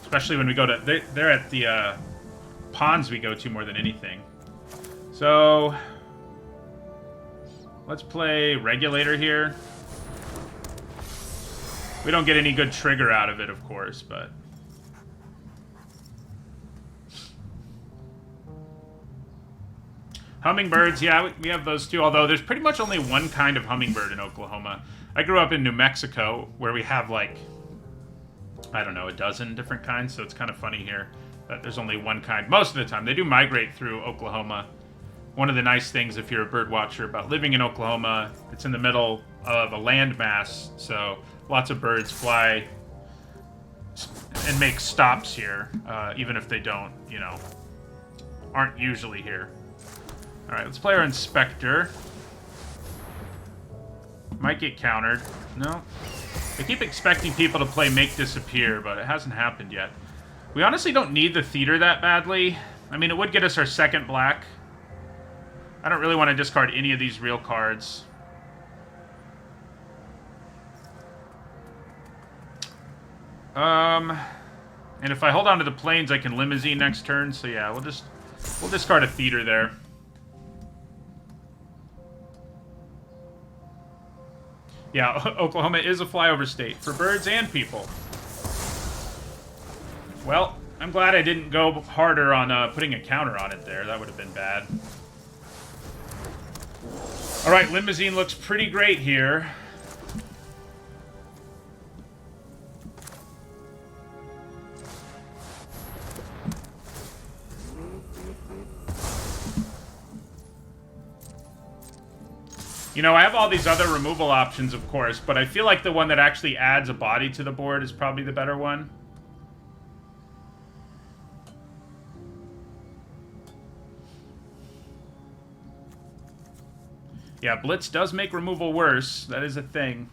Especially when we go to... They're at the ponds we go to more than anything. So... let's play Regulator here. We don't get any good trigger out of it, of course, but... Hummingbirds, yeah, we have those too, although there's pretty much only one kind of hummingbird in Oklahoma. I grew up in New Mexico, where we have, like, I don't know, a dozen different kinds, so it's kind of funny here that there's only one kind most of the time. They do migrate through Oklahoma. One of the nice things, if you're a bird watcher, about living in Oklahoma, it's in the middle of a landmass, so lots of birds fly and make stops here, even if they don't, you know, aren't usually here. Alright, let's play our Inspector. Might get countered. No. I keep expecting people to play Make Disappear, but it hasn't happened yet. We honestly don't need the Theater that badly. I mean, it would get us our second black. I don't really want to discard any of these real cards. And if I hold on to the planes, I can Limousine next turn, so yeah, we'll discard a Theater there. Yeah, Oklahoma is a flyover state for birds and people. Well, I'm glad I didn't go harder on putting a counter on it there. That would have been bad. All right, Limousine looks pretty great here. You know, I have all these other removal options, of course, but I feel like the one that actually adds a body to the board is probably the better one. Yeah, Blitz does make removal worse. That is a thing.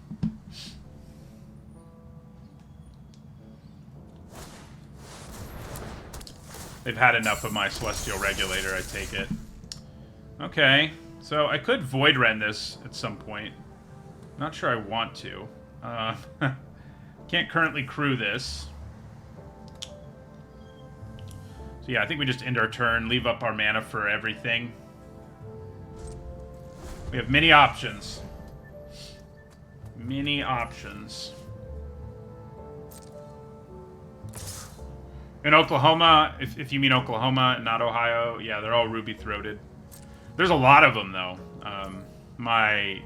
They've had enough of my Celestial Regulator, I take it. Okay. So I could Void Rend this at some point. Not sure I want to. Can't currently crew this. So yeah, I think we just end our turn, leave up our mana for everything. We have many options. Many options. In Oklahoma, if you mean Oklahoma and not Ohio, yeah, they're all ruby-throated. There's a lot of them, though. My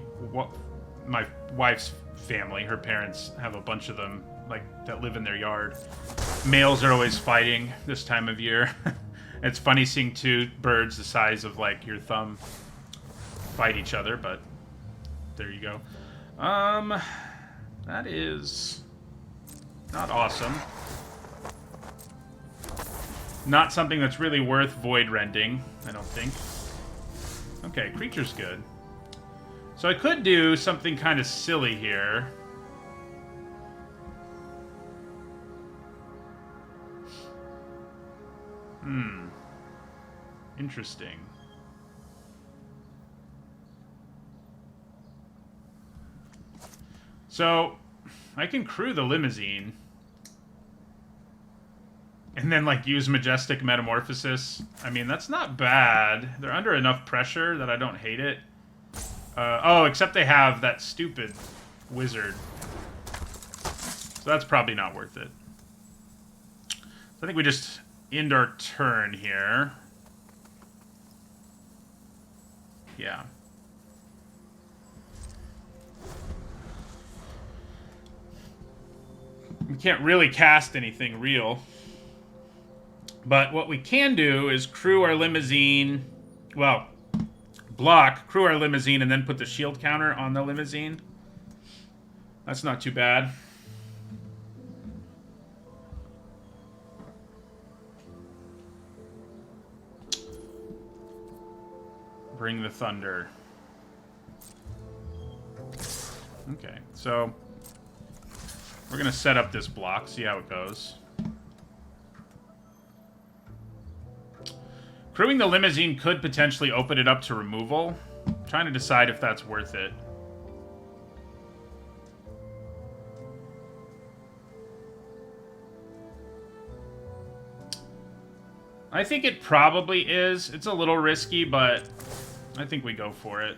wife's family, her parents have a bunch of them, like, that live in their yard. Males are always fighting this time of year. It's funny seeing two birds the size of, like, your thumb fight each other, but there you go. That is not awesome. Not something that's really worth Void Rending, I don't think. Okay, creature's good. So I could do something kind of silly here. Interesting. So, I can crew the Limousine. And then, like, use Majestic Metamorphosis. I mean, that's not bad. They're under enough pressure that I don't hate it. Oh, except they have that stupid wizard. So that's probably not worth it. So I think we just end our turn here. Yeah. We can't really cast anything real. But what we can do is crew our Limousine. Well, block, crew our Limousine, and then put the shield counter on the Limousine. That's not too bad. Bring the thunder. Okay, so we're gonna set up this block, see how it goes. Crewing the Limousine could potentially open it up to removal. I'm trying to decide if that's worth it. I think it probably is. It's a little risky, but I think we go for it.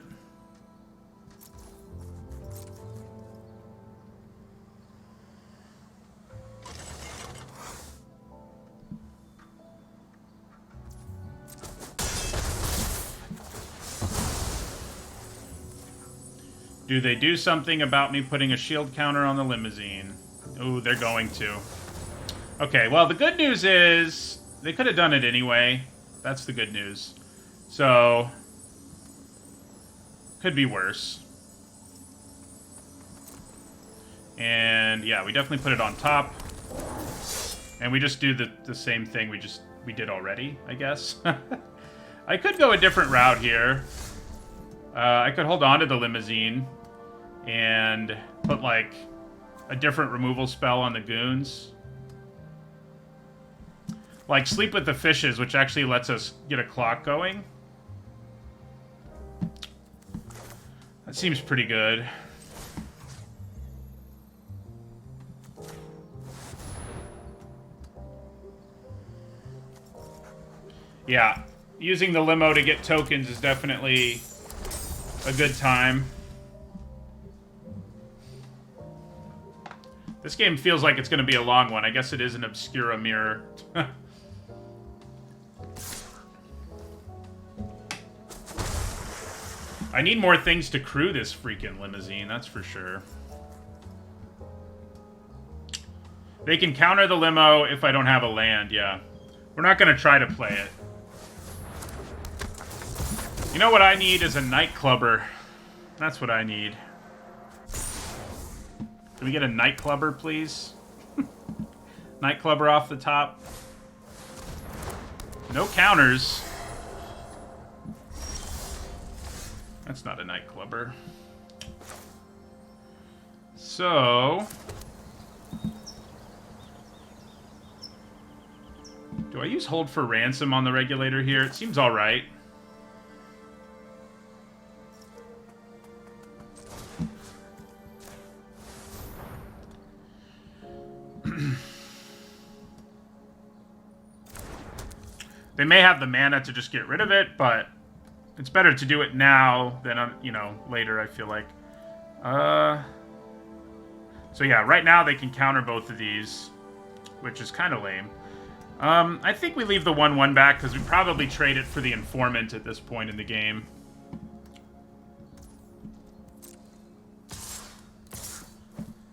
Do they do something about me putting a shield counter on the Limousine? Ooh, they're going to. Okay, well, the good news is they could have done it anyway. That's the good news. So, could be worse. And yeah, we definitely put it on top. And we just do the same thing we did already, I guess. I could go a different route here. I could hold on to the Limousine and put, like, a different removal spell on the goons. Like, Sleep with the Fishes, which actually lets us get a clock going. That seems pretty good. Yeah, using the limo to get tokens is definitely a good time. This game feels like it's going to be a long one. I guess it is an Obscura mirror. I need more things to crew this freaking Limousine, that's for sure. They can counter the limo if I don't have a land, yeah. We're not going to try to play it. You know what I need is a Nightclubber. That's what I need. Can we get a Nightclubber, please? Nightclubber off the top. No counters. That's not a Nightclubber. So... do I use Hold for Ransom on the regulator here? It seems alright. They may have the mana to just get rid of it, but it's better to do it now than, you know, later, I feel like. So yeah, right now they can counter both of these, which is kind of lame. I think we leave the 1/1 back because we probably trade it for the Informant at this point in the game.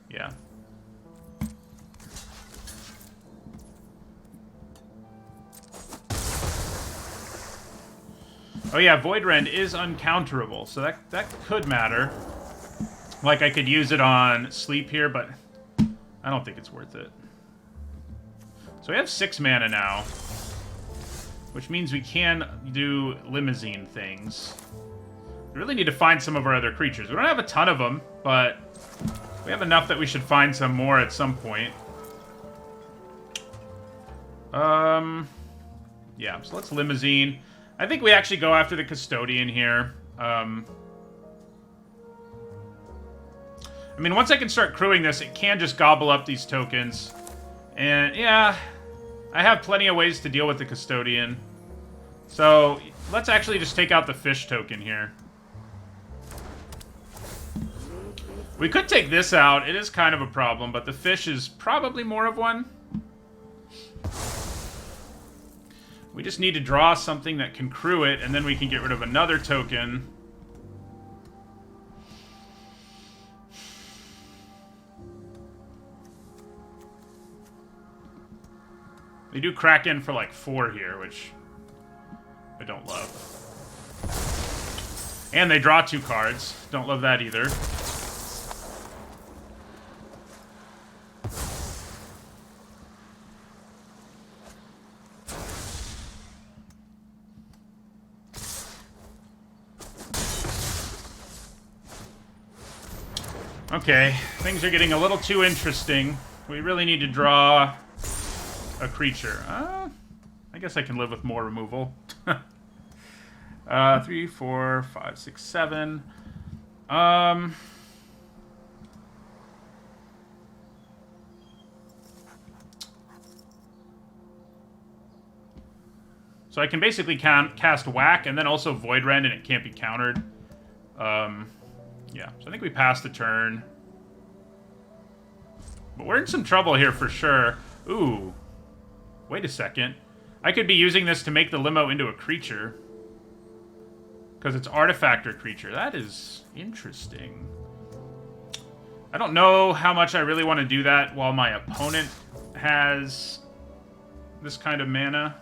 Yeah. Oh yeah, Void Rend is uncounterable, so that could matter. Like, I could use it on Sleep here, but I don't think it's worth it. So we have 6 mana now, which means we can do Limousine things. We really need to find some of our other creatures. We don't have a ton of them, but we have enough that we should find some more at some point. Yeah, so let's Limousine. I think we actually go after the Custodian here. I mean, once I can start crewing this, it can just gobble up these tokens. And, yeah, I have plenty of ways to deal with the Custodian. So, let's actually just take out the fish token here. We could take this out. It is kind of a problem, but the fish is probably more of one. We just need to draw something that can crew it, and then we can get rid of another token. They do crack in for like 4 here, which I don't love. And they draw 2 cards. Don't love that either. Okay, things are getting a little too interesting. We really need to draw a creature. I guess I can live with more removal. 3, 4, 5, 6, 7. So I can basically cast Whack and then also Void Rend, and it can't be countered. Yeah, so I think we passed the turn. But we're in some trouble here for sure. Ooh. Wait a second. I could be using this to make the limo into a creature. Because it's Artifactor creature. That is interesting. I don't know how much I really want to do that while my opponent has this kind of mana.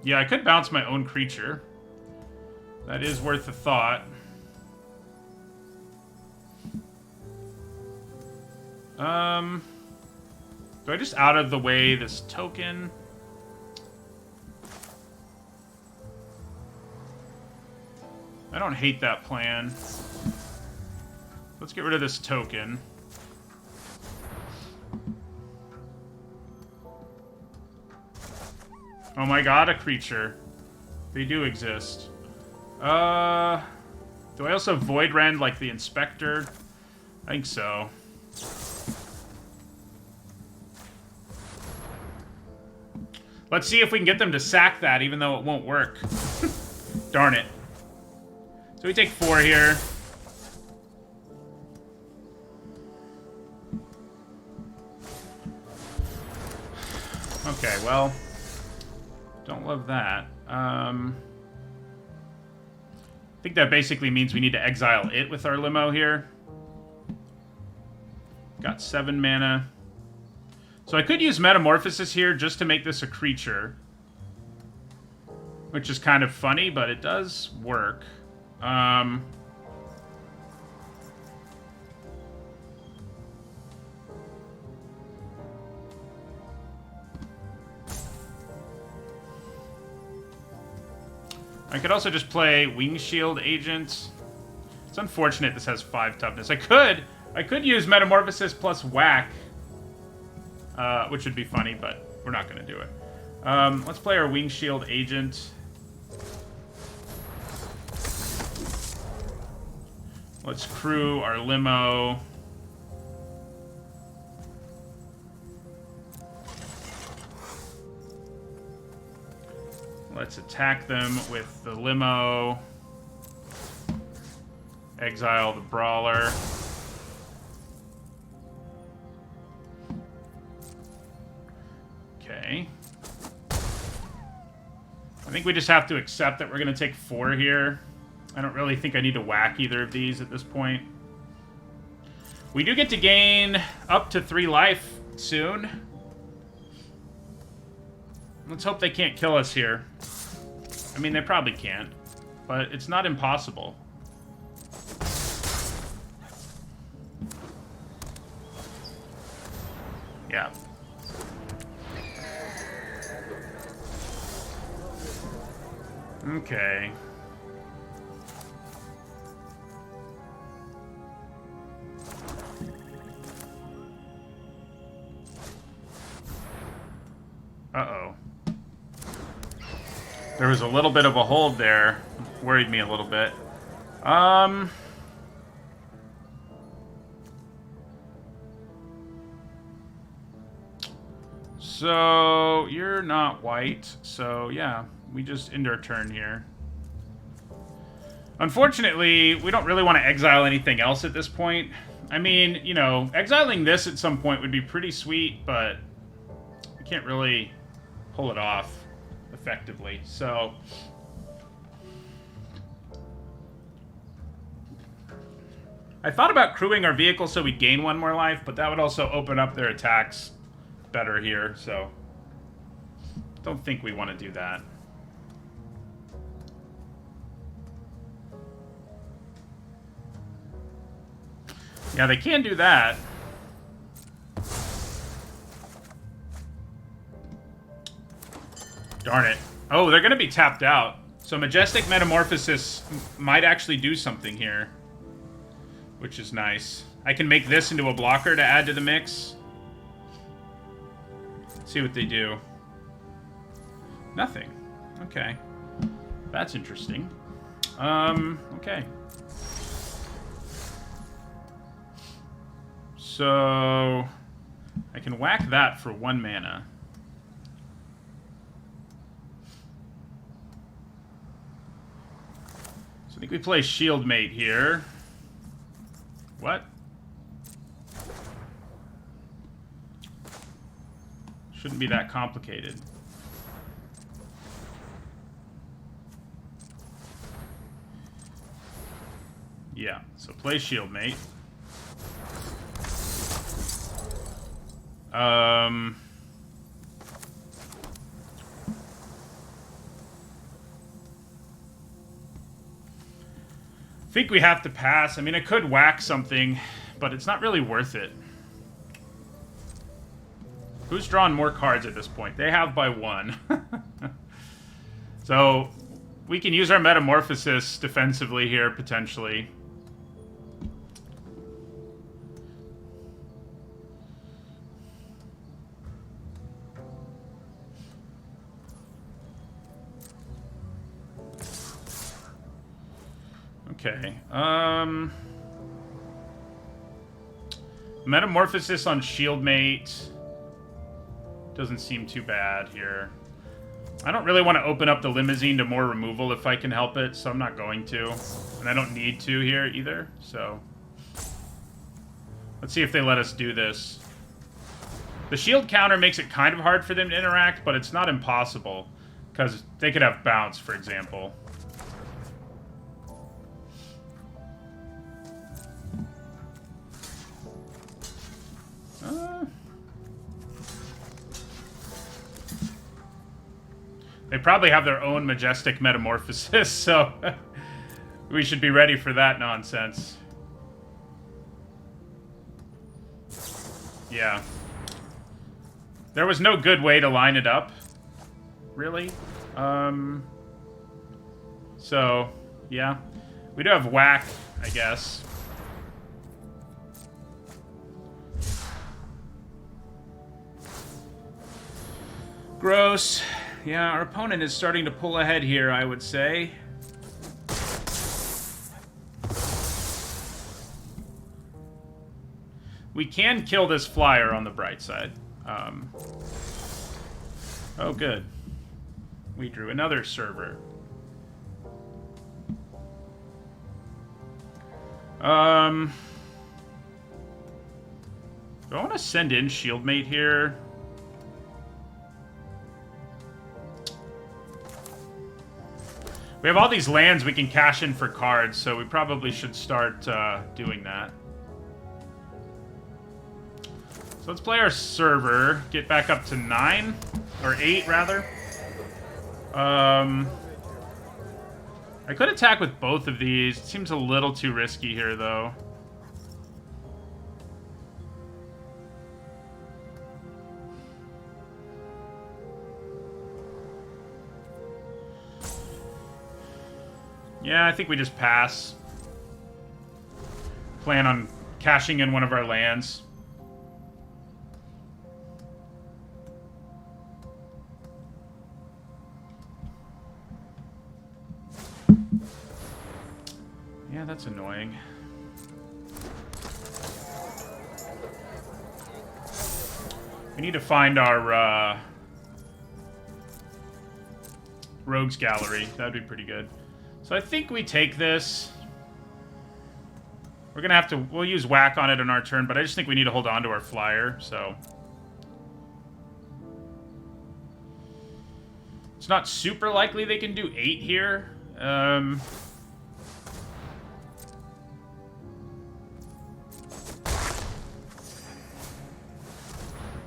Yeah, I could bounce my own creature. That is worth a thought. Do I just out of the way this token? I don't hate that plan. Let's get rid of this token. Oh my god, a creature. They do exist. Do I also Void Rend like the Inspector? I think so. Let's see if we can get them to sack that, even though it won't work. Darn it. So we take 4 here. Okay, well... Don't love that. I think that basically means we need to exile it with our limo here. Got 7 mana. So I could use Metamorphosis here just to make this a creature. Which is kind of funny, but it does work. I could also just play Wing Shield Agent. It's unfortunate this has 5 toughness. I could use Metamorphosis plus Whack, which would be funny, but we're not going to do it. Let's play our Wing Shield Agent. Let's crew our limo. Let's attack them with the limo. Exile the brawler. Okay. I think we just have to accept that we're going to take 4 here. I don't really think I need to whack either of these at this point. We do get to gain up to 3 life soon. Let's hope they can't kill us here. I mean, they probably can't, but it's not impossible. Yeah. Okay. Uh-oh. There was a little bit of a hold there. Worried me a little bit. So, you're not white. So, yeah. We just end our turn here. Unfortunately, we don't really want to exile anything else at this point. I mean, you know, exiling this at some point would be pretty sweet, but we can't really pull it off effectively. So, I thought about crewing our vehicle so we'd gain 1 more life, but that would also open up their attacks better here, so... Don't think we want to do that. Yeah, they can do that. Darn it. Oh, they're going to be tapped out. So Majestic Metamorphosis might actually do something here. Which is nice. I can make this into a blocker to add to the mix. See what they do. Nothing. Okay. That's interesting. Okay. So... I can whack that for 1 mana. So I think we play Shieldmate here. What? Shouldn't be that complicated. Yeah, so play Shieldmate. I think we have to pass. I mean, I could whack something, but it's not really worth it. Who's drawn more cards at this point? They have by 1. So, we can use our Metamorphosis defensively here, potentially. Okay, Metamorphosis on Shieldmate doesn't seem too bad here. I don't really want to open up the Limousine to more removal if I can help it, so I'm not going to. And I don't need to here either, so... Let's see if they let us do this. The shield counter makes it kind of hard for them to interact, but it's not impossible. Because they could have bounce, for example. They probably have their own Majestic Metamorphosis, so we should be ready for that nonsense. Yeah. There was no good way to line it up, really. So, yeah. We do have whack, I guess. Gross. Yeah, our opponent is starting to pull ahead here, I would say. We can kill this flyer on the bright side. Oh, good. We drew another server. Do I want to send in Shieldmate here? We have all these lands we can cash in for cards, so we probably should start doing that. So let's play our server, get back up to 9, or 8 rather. I could attack with both of these. It seems a little too risky here, though. Yeah, I think we just pass. Plan on cashing in one of our lands. Yeah, that's annoying. We need to find our Rogues Gallery. That'd be pretty good. So I think we take this. We're gonna have to... We'll use whack on it on our turn, but I just think we need to hold on to our flyer, so... It's not super likely they can do 8 here.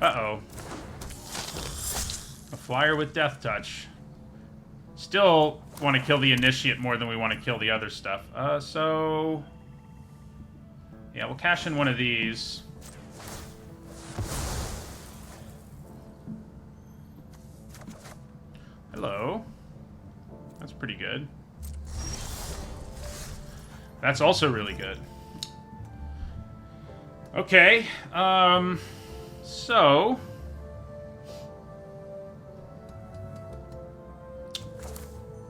Uh-oh. A flyer with Death Touch. Still want to kill the Initiate more than we want to kill the other stuff. So... yeah, we'll cash in one of these. Hello. That's pretty good. That's also really good. Okay, so...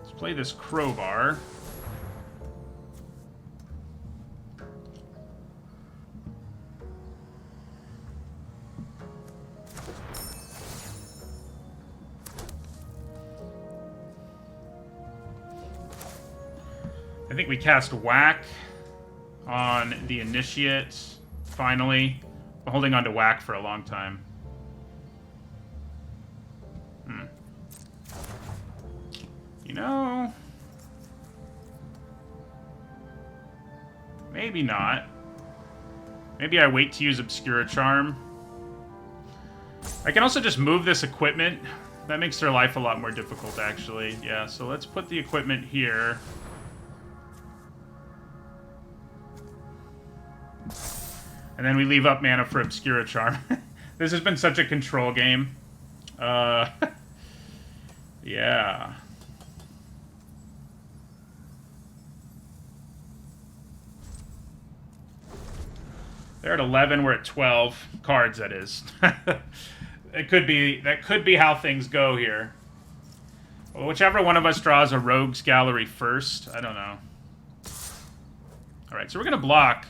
let's play this crowbar. I think we cast Whack on the Initiate, finally. I'm holding on to Whack for a long time. You know... maybe not. Maybe I wait to use Obscura Charm. I can also just move this equipment. That makes their life a lot more difficult, actually. Yeah, so let's put the equipment here. And then we leave up mana for Obscura Charm. This has been such a control game. Yeah. They're at 11, we're at 12. Cards, that is. That could be how things go here. Well, whichever one of us draws a Rogues Gallery first, I don't know. Alright, so we're going to block.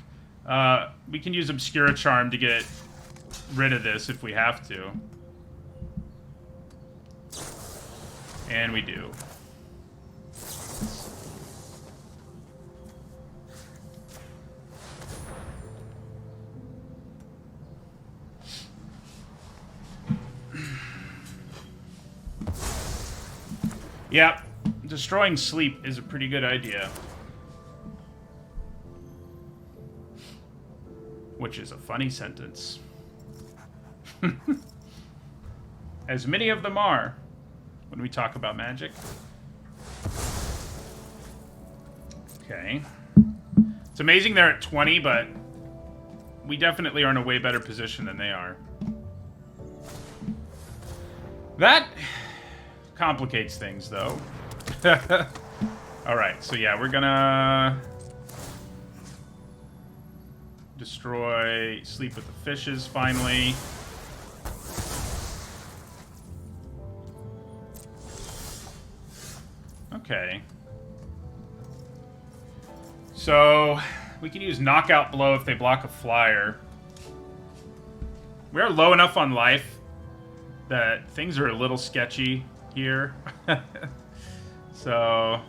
We can use Obscura Charm to get rid of this if we have to. And we do. Yep, destroying sleep is a pretty good idea. Which is a funny sentence. As many of them are when we talk about Magic. Okay. It's amazing they're at 20, but we definitely are in a way better position than they are. That complicates things, though. Alright, so yeah, we're gonna... destroy Sleep with the Fishes, finally. Okay. So, we can use Knockout Blow if they block a flyer. We are low enough on life that things are a little sketchy here. So...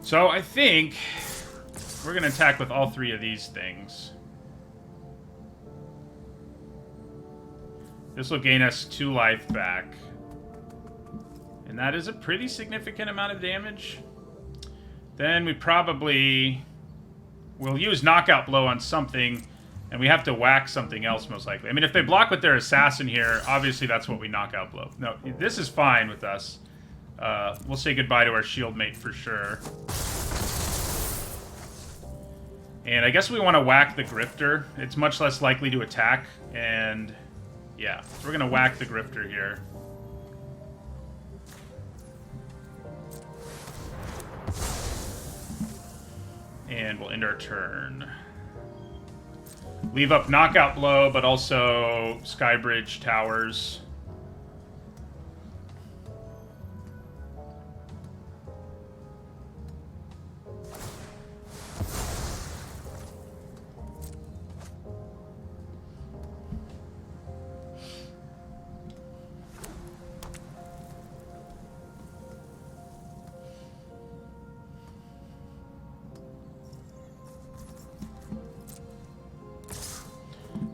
so I think we're going to attack with all three of these things. This will gain us 2 life back. And that is a pretty significant amount of damage. Then we probably will use Knockout Blow on something, and we have to whack something else most likely. I mean, if they block with their Assassin here, obviously that's what we Knockout Blow. No, this is fine with us. We'll say goodbye to our shield mate for sure. And I guess we want to whack the Grifter. It's much less likely to attack, and yeah, so we're going to whack the Grifter here. And we'll end our turn. Leave up Knockout Blow, but also Skybridge Towers.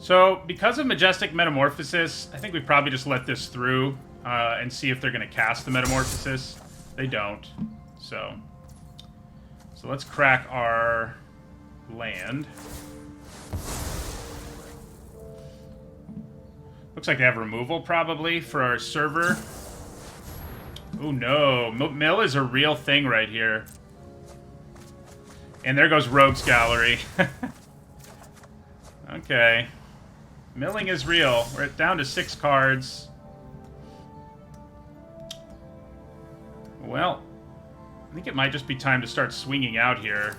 So, because of Majestic Metamorphosis, I think we probably just let this through and see if they're going to cast the Metamorphosis. They don't. So let's crack our land. Looks like they have removal, probably, for our server. Oh, no. Mill is a real thing right here. And there goes Rogue's Gallery. Okay. Milling is real. We're down to 6 cards. Well, I think it might just be time to start swinging out here.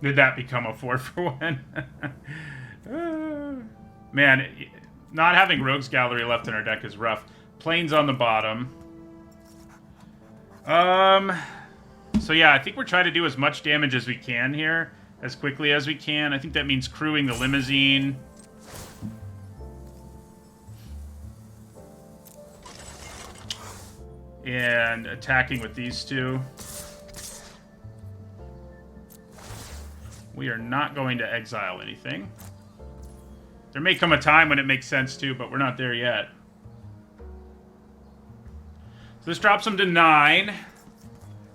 Did that become a 4-for-1? Man, not having Rogue's Gallery left in our deck is rough. Plains on the bottom. So yeah, I think we're trying to do as much damage as we can here, as quickly as we can. I think that means crewing the Limousine. And attacking with these two. We are not going to exile anything. There may come a time when it makes sense to, but we're not there yet. So this drops them to 9.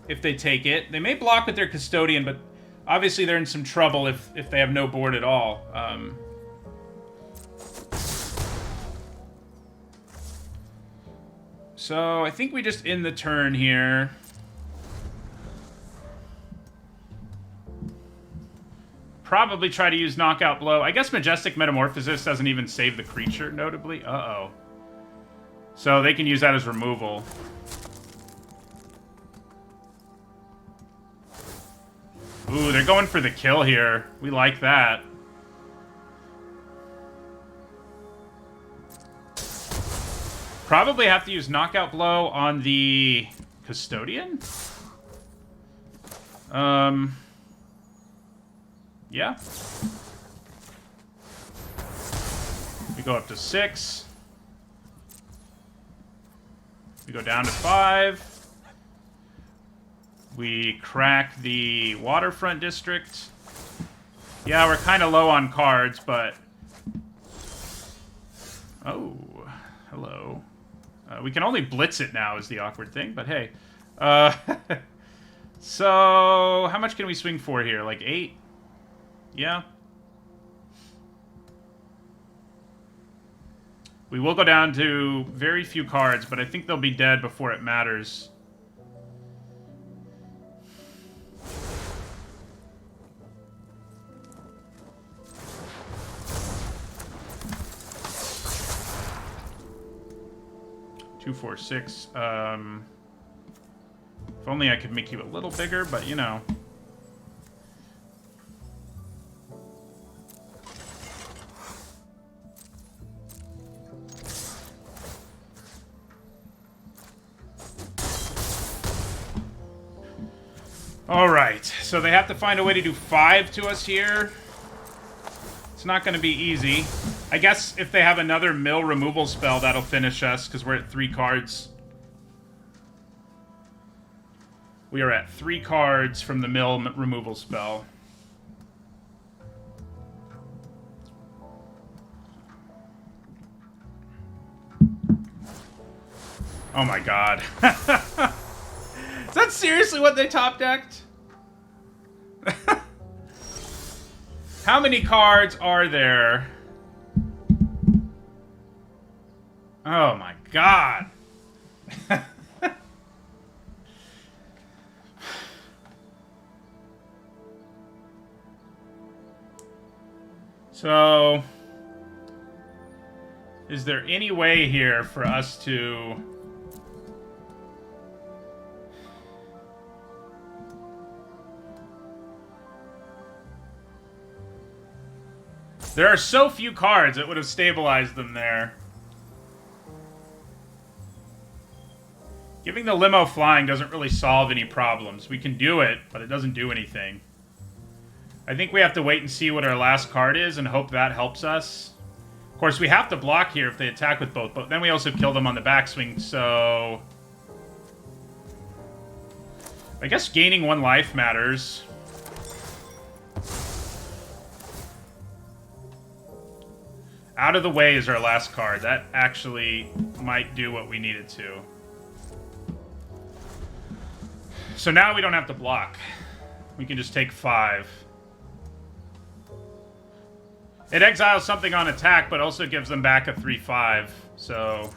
If they take it. They may block with their Custodian, but obviously they're in some trouble if they have no board at all. So I think we just end the turn here. Probably try to use Knockout Blow. I guess Majestic Metamorphosis doesn't even save the creature, notably. Uh-oh. So they can use that as removal. Ooh, they're going for the kill here. We like that. Probably have to use Knockout Blow on the Custodian? Yeah. We go up to 6. We go down to 5. We crack the Waterfront District. Yeah, we're kind of low on cards, but... Oh, hello. We can only blitz it now is the awkward thing, but hey. So, how much can we swing for here? Like 8? Yeah. We will go down to very few cards, but I think they'll be dead before it matters. Two, 4, 6. If only I could make you a little bigger, but you know. Alright, so they have to find a way to do 5 to us here. It's not going to be easy. I guess if they have another mill removal spell, that'll finish us, because we're at 3 cards. We are at 3 cards from the mill removal spell. Oh my god. Is that seriously what they top decked? How many cards are there? Oh my god. So, is there any way here for us to... There are so few cards that would have stabilized them there. Giving the limo flying doesn't really solve any problems. We can do it, but it doesn't do anything. I think we have to wait and see what our last card is and hope that helps us. Of course, we have to block here if they attack with both, but then we also kill them on the backswing, so... I guess gaining 1 life matters. Out of the Way is our last card. That actually might do what we needed to. So now we don't have to block. We can just take 5. It exiles something on attack, but also gives them back a 3/5. So...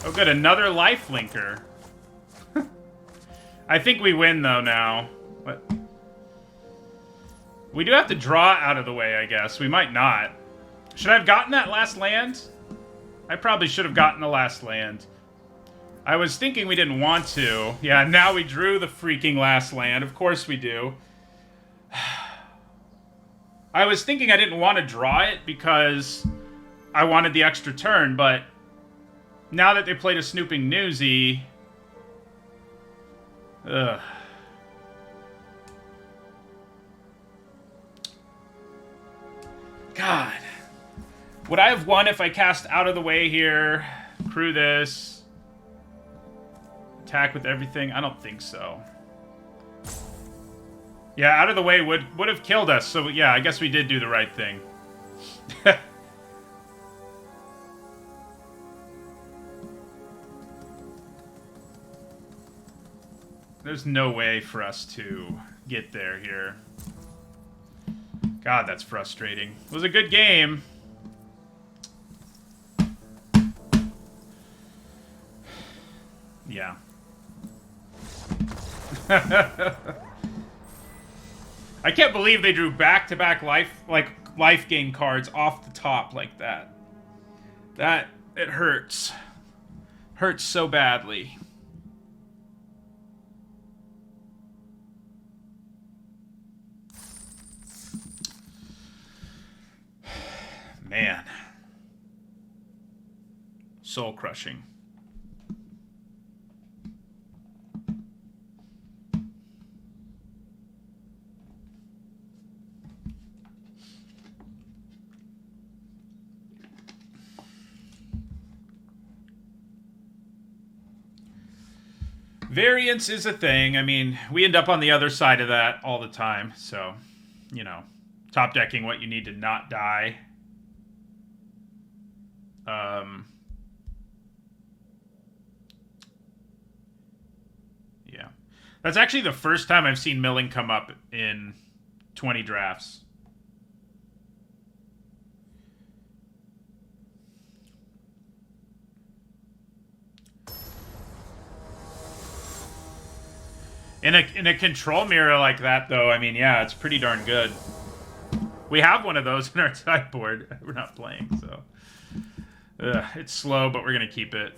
Oh good, another life linker. I think we win, though, now. What? We do have to draw Out of the Way, I guess. We might not. Should I have gotten that last land? I probably should have gotten the last land. I was thinking we didn't want to. Yeah, now we drew the freaking last land. Of course we do. I was thinking I didn't want to draw it because I wanted the extra turn, but now that they played a Snooping Newsy... Ugh. God. Would I have won if I cast Out of the Way here? Crew this. Attack with everything? I don't think so. Yeah, Out of the Way would have killed us. So yeah, I guess we did do the right thing. There's no way for us to get there here. God, that's frustrating. It was a good game. Yeah. I can't believe they drew back-to-back life gain cards off the top like that. It hurts. Hurts so badly. Man. Soul crushing. Variance is a thing. I mean, we end up on the other side of that all the time. So, you know, top decking what you need to not die. Yeah. That's actually the first time I've seen milling come up in 20 drafts. In a control mirror like that, though, I mean, yeah, it's pretty darn good. We have one of those in our sideboard. We're not playing, so... it's slow, but we're going to keep it.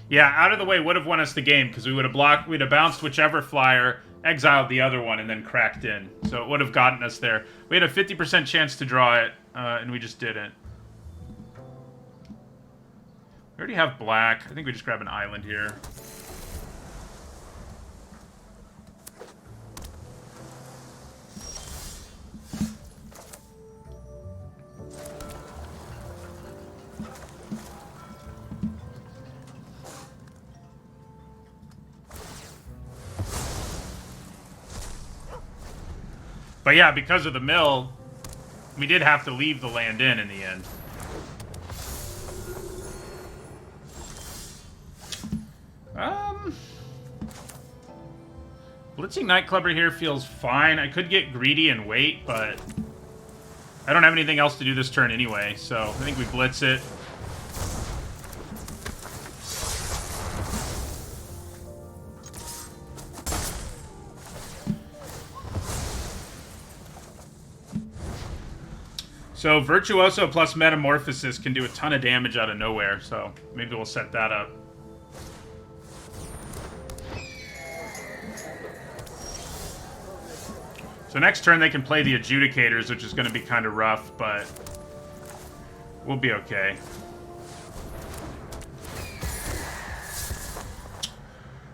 Yeah, Out of the Way would have won us the game because we would have blocked, we'd have bounced whichever flyer, exiled the other one, and then cracked in. So it would have gotten us there. We had a 50% chance to draw it, and we just didn't. We already have black. I think we just grab an island here. But yeah, because of the mill, we did have to leave the land in the end. Blitzing Nightclubber here feels fine. I could get greedy and wait, but I don't have anything else to do this turn anyway, so I think we blitz it. So Virtuoso plus Metamorphosis can do a ton of damage out of nowhere, so maybe we'll set that up. So next turn they can play the Adjudicators, which is going to be kind of rough, but we'll be okay.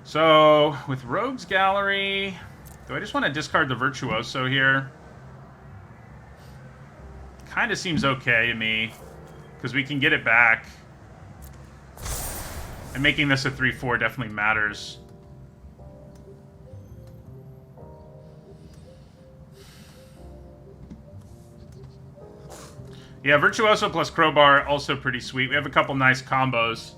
So with Rogue's Gallery, do I just want to discard the Virtuoso here? Kind of seems okay to me, because we can get it back. And making this a 3-4 definitely matters. Yeah, Virtuoso plus Crowbar, also pretty sweet. We have a couple nice combos.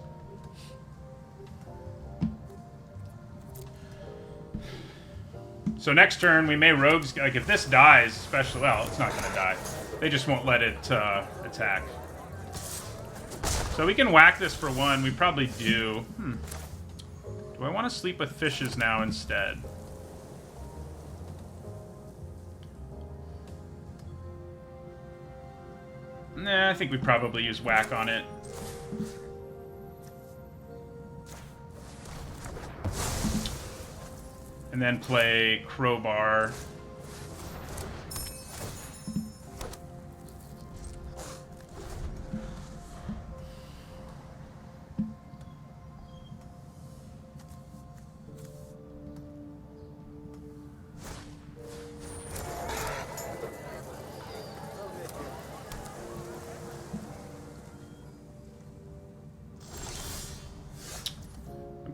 So next turn, we may Rogues... Like, if this dies, especially... Well, it's not going to die. They just won't let it attack. So we can whack this for 1. We probably do. Do I want to sleep with fishes now instead? Nah, I think we probably use whack on it. And then play Crowbar.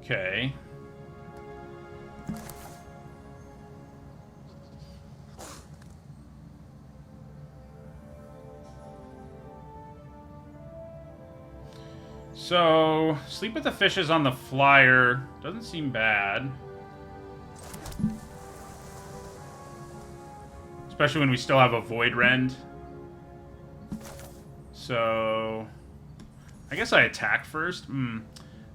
Okay. So, sleep with the fishes on the flyer doesn't seem bad. Especially when we still have a Void Rend. So, I guess I attack first.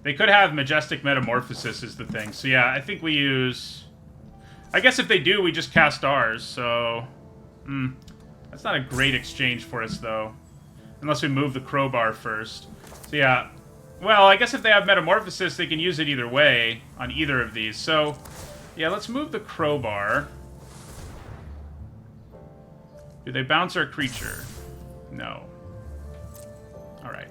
They could have Majestic Metamorphosis is the thing. So yeah, I think we use... I guess if they do, we just cast ours. So, that's not a great exchange for us, though. Unless we move the Crowbar first. So yeah, well, I guess if they have Metamorphosis, they can use it either way on either of these. So, yeah, let's move the Crowbar. Do they bounce our creature? No. Alright.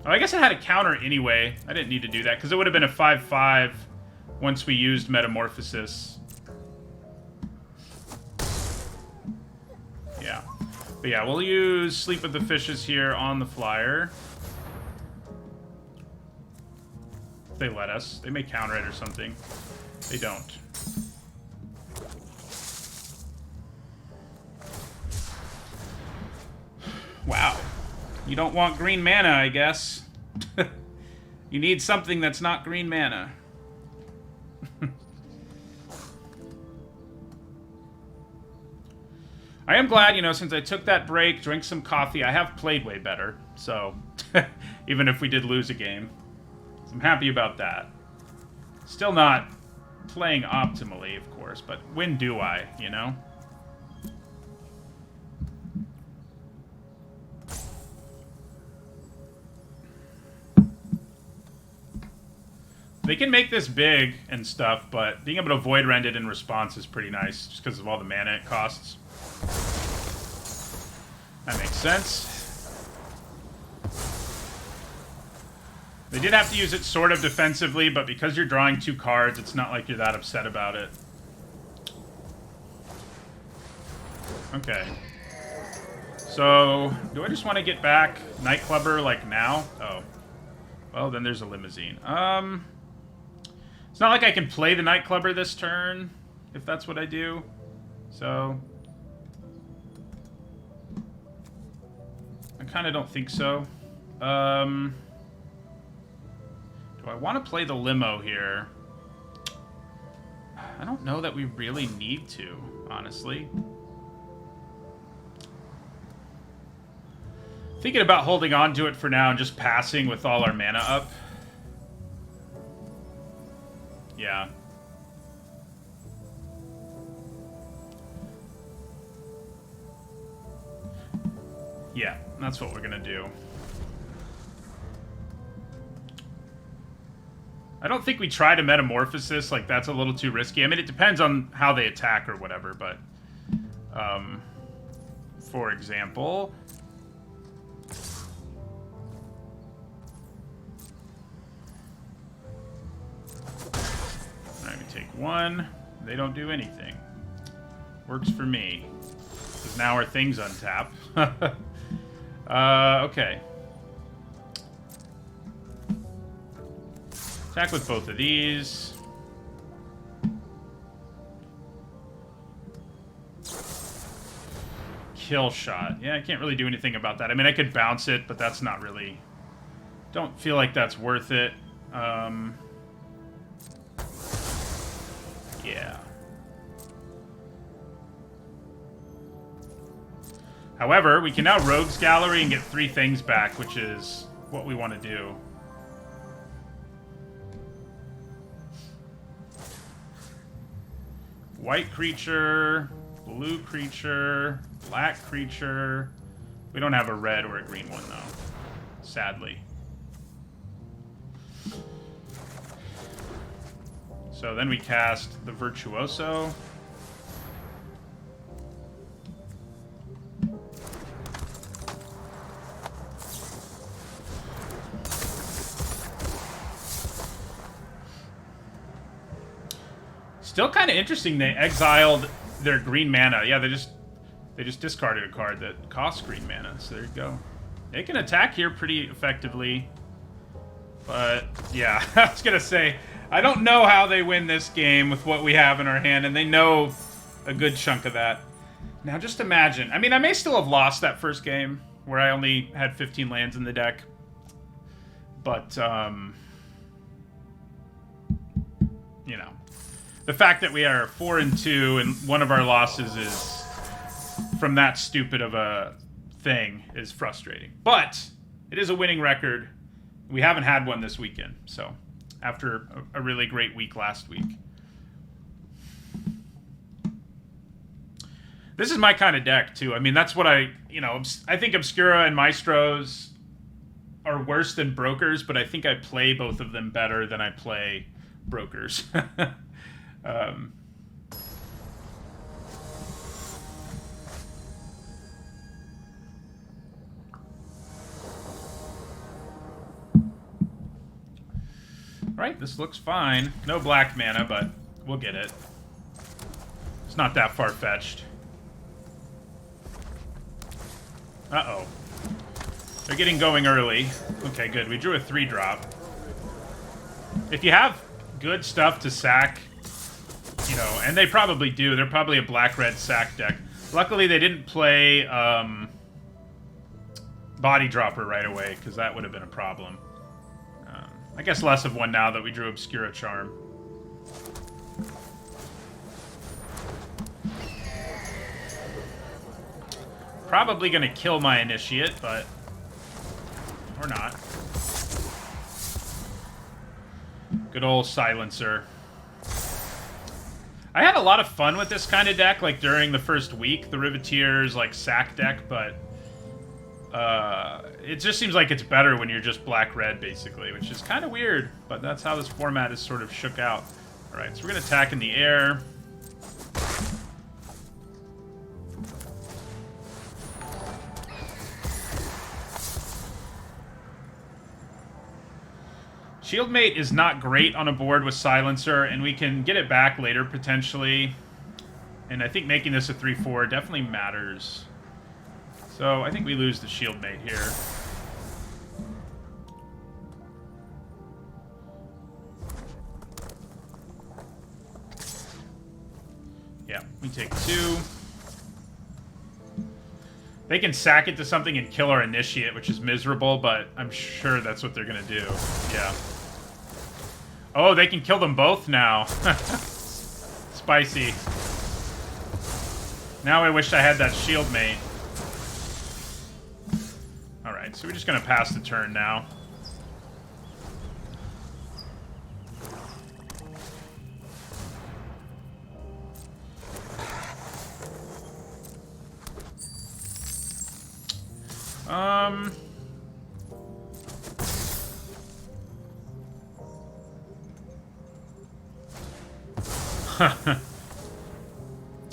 Oh, I guess it had a counter anyway. I didn't need to do that, because it would have been a 5-5 once we used Metamorphosis. Yeah. But yeah, we'll use Sleep with the Fishes here on the flyer. If they let us. They may counter it or something. They don't. Wow. You don't want green mana, I guess. You need something that's not green mana. I am glad, you know, since I took that break, drank some coffee, I have played way better. So, even if we did lose a game. So I'm happy about that. Still not playing optimally, of course, but when do I, you know? They can make this big and stuff, but being able to Void Rend it in response is pretty nice, just because of all the mana it costs. That makes sense. They did have to use it sort of defensively, but because you're drawing 2 cards, it's not like you're that upset about it. Okay. So, do I just want to get back Nightclubber, like, now? Oh. Well, then there's a Limousine. It's not like I can play the Nightclubber this turn, if that's what I do. So, I kind of don't think so. Do I want to play the Limo here? I don't know that we really need to, honestly. Thinking about holding on to it for now and just passing with all our mana up. Yeah. Yeah, that's what we're gonna do. I don't think we try to Metamorphosis. Like, that's a little too risky. I mean, it depends on how they attack or whatever, but... for example... Alright, we take one. They don't do anything. Works for me. Because now our thing's untap. Okay. Attack with both of these. Kill shot. Yeah, I can't really do anything about that. I mean, I could bounce it, but that's not really... Don't feel like that's worth it. Yeah. However, we can now Rogue's Gallery and get 3 things back, which is what we want to do. White creature, blue creature, black creature. We don't have a red or a green one, though. Sadly. So then we cast the Virtuoso. Still kind of interesting they exiled their green mana. Yeah, they just discarded a card that costs green mana. So there you go. They can attack here pretty effectively. But yeah, I was going to say, I don't know how they win this game with what we have in our hand, and they know a good chunk of that. Now just imagine. I mean, I may still have lost that first game where I only had 15 lands in the deck. But, you know. The fact that we are 4-2 and one of our losses is from that stupid of a thing is frustrating. But it is a winning record. We haven't had one this weekend, so after a really great week last week. This is my kind of deck, too. I mean, that's what I think Obscura and Maestros are worse than Brokers, but I think I play both of them better than I play Brokers. Right, this looks fine. No black mana, but we'll get it. It's not that far-fetched. Uh-oh. They're getting going early. Okay, good. We drew a 3-drop. If you have good stuff to sack, you know, and they probably do. They're probably a black-red sack deck. Luckily, they didn't play Body Dropper right away, because that would have been a problem. I guess less of one now that we drew Obscura Charm. Probably going to kill my Initiate, but... or not. Good old Silencer. I had a lot of fun with this kind of deck, like, during the first week. The Riveteers, like, sack deck, but... it just seems like it's better when you're just black-red, basically, which is kind of weird, but that's how this format is sort of shook out. Alright, so we're going to attack in the air. Shieldmate is not great on a board with Silencer, and we can get it back later, potentially. And I think making this a 3-4 definitely matters. So I think we lose the Shieldmate here. Yeah, we take 2. They can sack it to something and kill our Initiate, which is miserable, but I'm sure that's what they're going to do. Yeah. Oh, they can kill them both now. Spicy. Now I wish I had that Shieldmate. Alright, so we're just going to pass the turn now.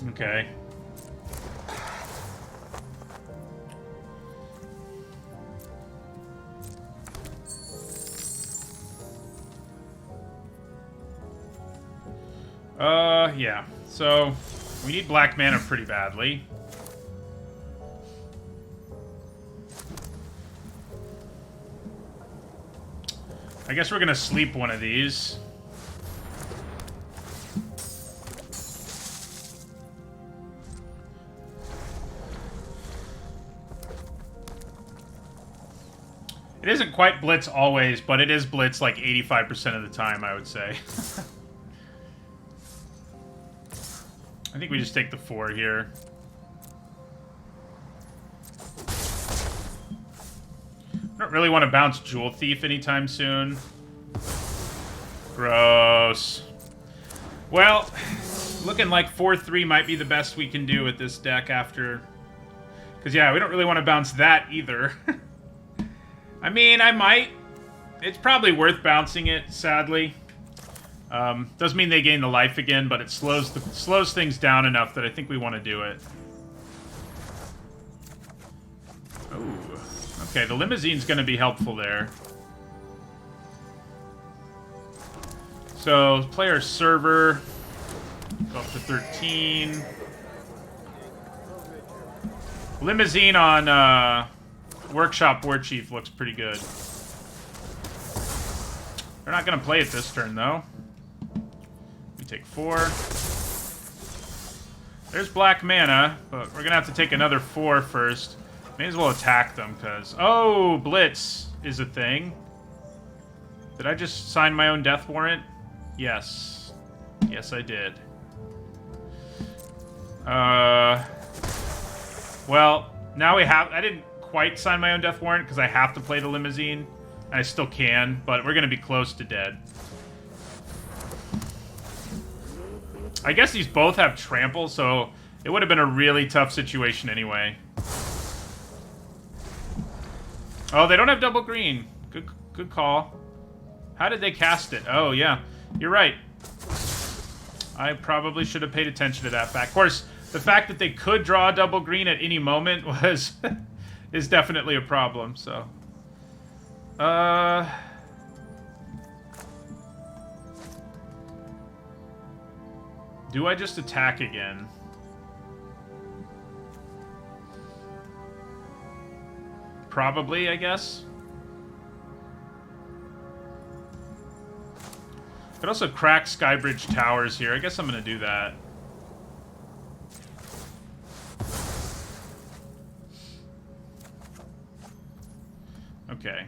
Okay. Yeah. So, we need black mana pretty badly. I guess we're gonna sleep one of these. It isn't quite blitz always, but it is blitz like 85% of the time, I would say. I think we just take the 4 here. I don't really want to bounce Jewel Thief anytime soon. Gross. Well, looking like 4-3 might be the best we can do with this deck after... Because, yeah, we don't really want to bounce that either. I mean, I might. It's probably worth bouncing it, sadly. Does mean they gain the life again, but it slows things down enough that I think we want to do it. Ooh. Okay, the Limousine's going to be helpful there. So, player server. Go up to 13. Limousine on Workshop War Chief looks pretty good. They're not going to play it this turn, though. We take 4. There's black mana, but we're going to have to take another 4 first. May as well attack them, because... Oh, Blitz is a thing. Did I just sign my own death warrant? Yes. Yes, I did. Well, now we have... I didn't quite sign my own death warrant, because I have to play the Limousine. And I still can, but we're going to be close to dead. I guess these both have trample, so it would have been a really tough situation anyway. Oh, they don't have double green. Good call. How did they cast it? Oh, yeah. You're right. I probably should have paid attention to that fact. Of course, the fact that they could draw a double green at any moment was is definitely a problem, so... Do I just attack again? Probably, I guess. Could also crack Skybridge Towers here. I guess I'm gonna do that. Okay.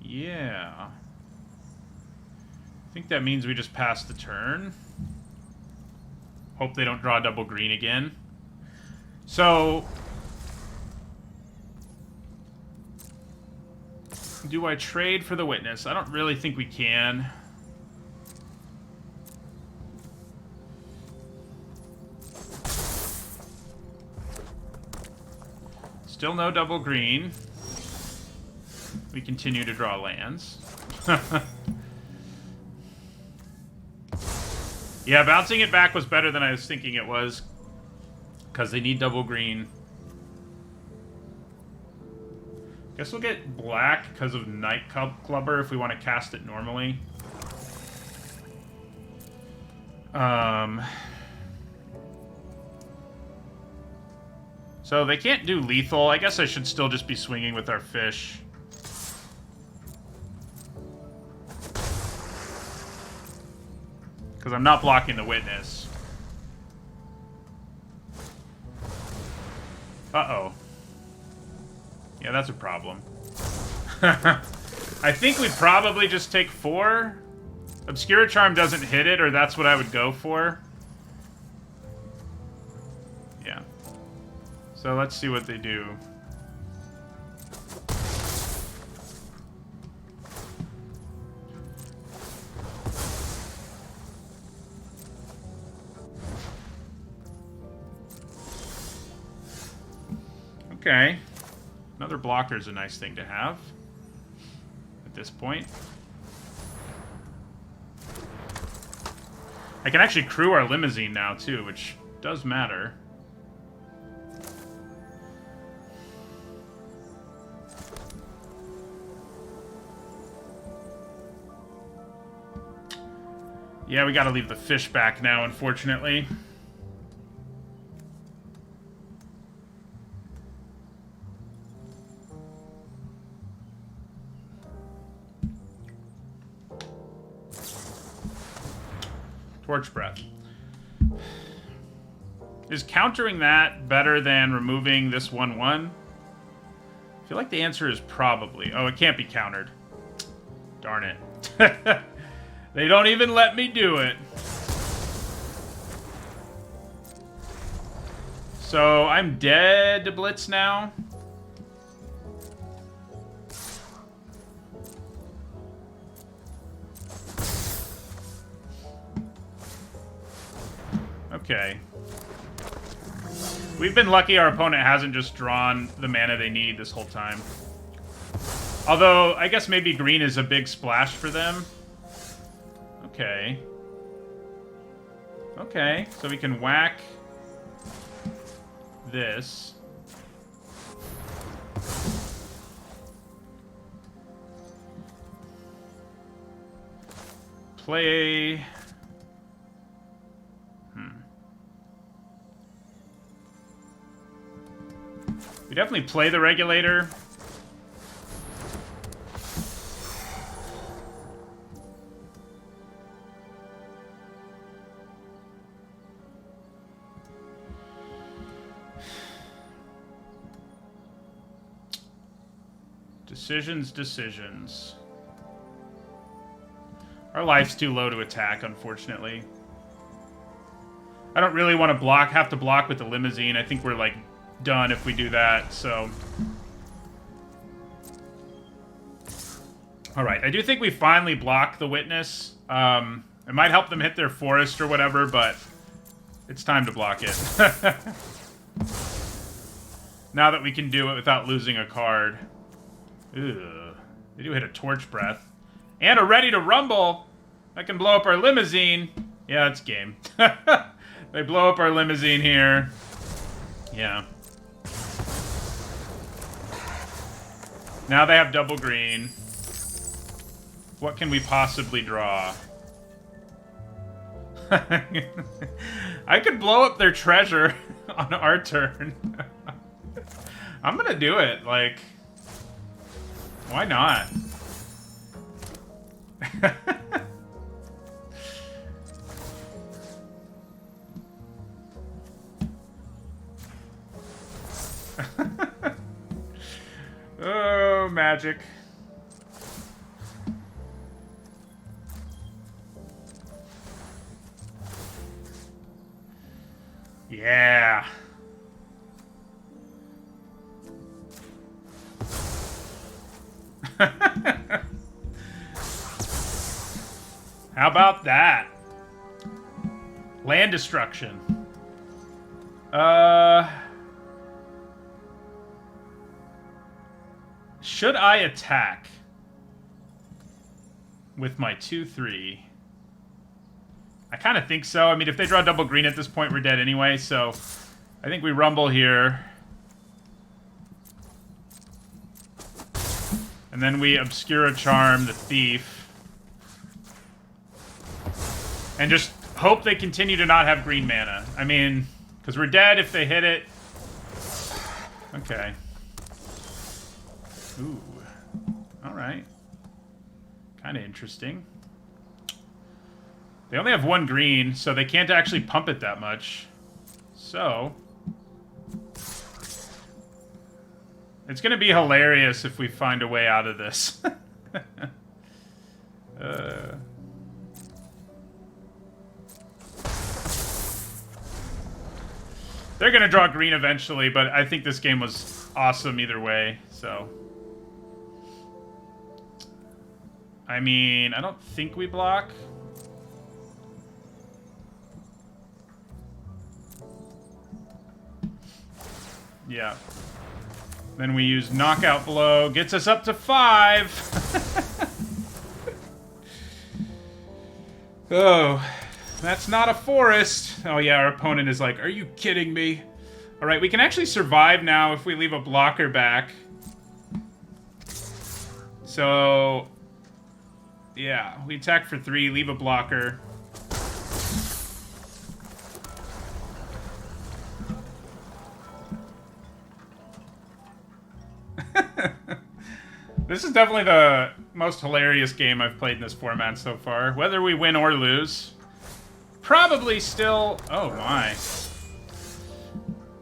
Yeah. I think that means we just pass the turn. Hope they don't draw double green again. So... do I trade for the Witness? I don't really think we can. Still no double green. We continue to draw lands. Yeah, bouncing it back was better than I was thinking it was. Because they need double green. Guess we'll get black because of Night Clubber if we want to cast it normally. So they can't do lethal. I guess I should still just be swinging with our fish. Because I'm not blocking the Witness. Uh-oh. Yeah, that's a problem. I think we probably just take 4. Obscura Charm doesn't hit it, or that's what I would go for. Yeah. So let's see what they do. Okay. Another blocker is a nice thing to have. at this point. I can actually crew our limousine now, too, which does matter. Yeah, we gotta leave the fish back now, unfortunately. Torch breath. Is countering that better than removing this 1/1? I feel like the answer is probably. Oh, it can't be countered. Darn it. They don't even let me do it. So I'm dead to Blitz now. Okay. We've been lucky our opponent hasn't just drawn the mana they need this whole time. Although, I guess maybe green is a big splash for them. Okay. Okay, so we can whack this. Play... We definitely play the regulator. Decisions. Our life's too low to attack, unfortunately. I don't really want to have to block with the limousine. I think we're, like, done if we do that, so... Alright, I do think we finally block the witness. It might help them hit their forest or whatever, but it's time to block it. Now that we can do it without losing a card. Ugh. They do hit a Torch Breath. And a Ready to Rumble! That can blow up our limousine. Yeah, it's game. They blow up our limousine here. Yeah. Now they have double green. What can we possibly draw? I could blow up their treasure on our turn. I'm gonna do it, like... Why not? Oh, magic. Yeah. How about that? Land destruction. Should I attack with my 2/3? I kind of think so. I mean, if they draw double green at this point, we're dead anyway, so I think we rumble here. And then we Obscura Charm the Thief. And just hope they continue to not have green mana. I mean, because we're dead if they hit it. Okay. Ooh. Alright. Kind of interesting. They only have one green, so they can't actually pump it that much. So... it's gonna be hilarious if we find a way out of this. They're gonna draw green eventually, but I think this game was awesome either way, so... I mean, I don't think we block. Yeah. Then we use Knockout Blow. Gets us up to 5. Oh, that's not a forest. Oh yeah, our opponent is like, are you kidding me? All right, we can actually survive now if we leave a blocker back. So, yeah, we attack for 3, leave a blocker. This is definitely the most hilarious game I've played in this format so far. Whether we win or lose. Probably still... Oh my.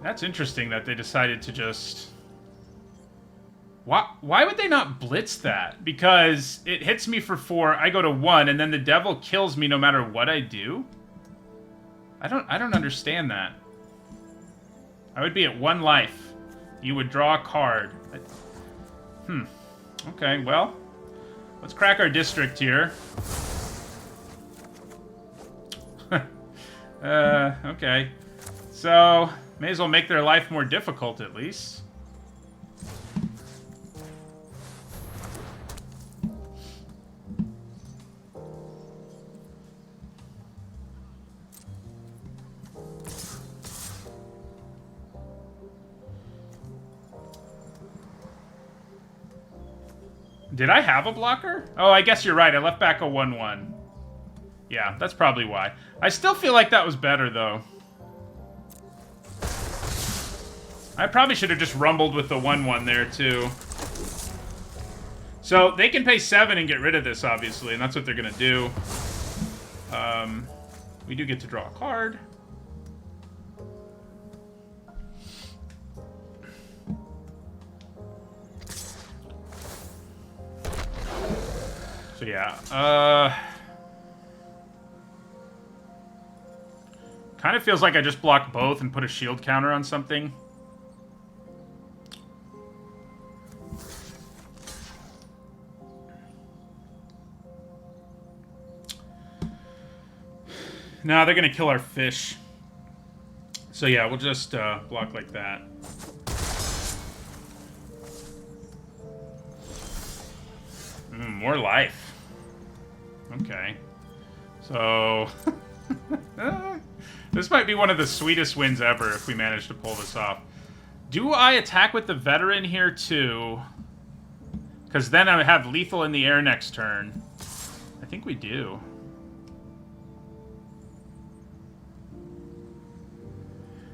That's interesting that they decided to just... Why would they not blitz that? Because it hits me for 4, I go to 1, and then the devil kills me no matter what I do? I don't understand that. I would be at 1 life. You would draw a card. Okay, well, let's crack our district here. Okay. So, may as well make their life more difficult at least. Did I have a blocker? Oh, I guess you're right. I left back a 1-1. Yeah, that's probably why. I still feel like that was better, though. I probably should have just rumbled with the 1-1 there, too. So, they can pay 7 and get rid of this, obviously, and that's what they're going to do. We do get to draw a card. So yeah, kind of feels like I just block both and put a shield counter on something. No, they're gonna kill our fish. So yeah, we'll just block like that. More life. Okay. So... this might be one of the sweetest wins ever if we manage to pull this off. Do I attack with the veteran here too? Because then I have lethal in the air next turn. I think we do.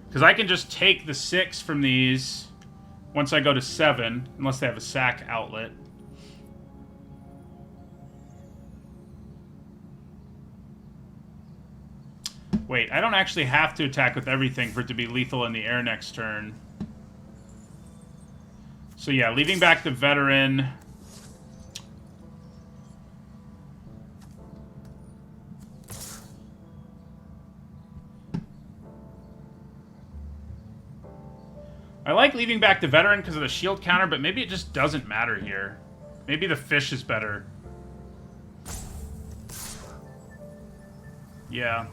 Because I can just take the 6 from these once I go to 7, unless they have a sack outlet. Wait, I don't actually have to attack with everything for it to be lethal in the air next turn. So yeah, leaving back the veteran. I like leaving back the veteran because of the shield counter, but maybe it just doesn't matter here. Maybe the fish is better. Yeah.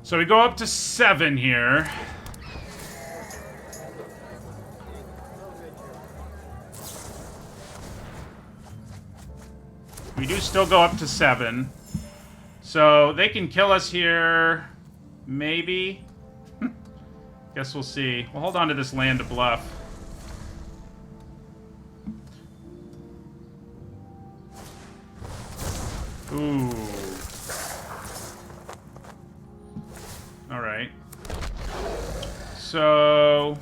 So we go up to 7 here. We do still go up to 7. So they can kill us here. Maybe. Guess we'll see. We'll hold on to this land to bluff. Ooh. Alright. So...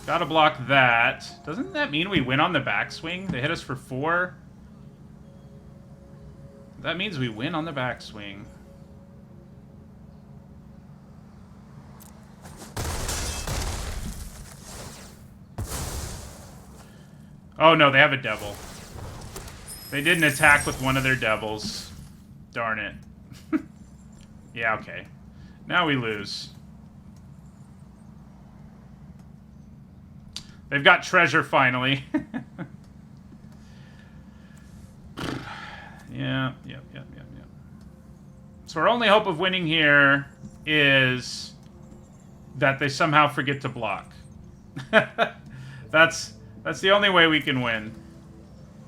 gotta block that. Doesn't that mean we win on the backswing? They hit us for 4. That means we win on the backswing. Oh no, they have a devil. They didn't attack with one of their devils. Darn it. Yeah, okay. Now we lose. They've got treasure finally. Yeah, yep. So our only hope of winning here is that they somehow forget to block. That's the only way we can win.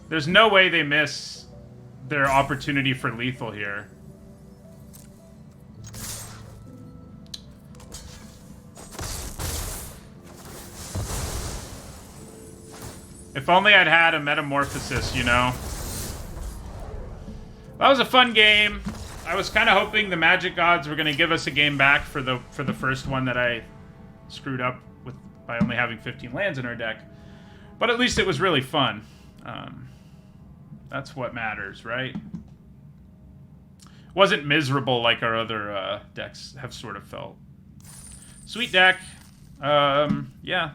There's no way they miss their opportunity for lethal here. If only I'd had a Metamorphosis, you know? That was a fun game. I was kind of hoping the Magic Gods were going to give us a game back for the first one that I screwed up with by only having 15 lands in our deck. But at least it was really fun. That's what matters, right? Wasn't miserable like our other decks have sort of felt. Sweet deck. Yeah.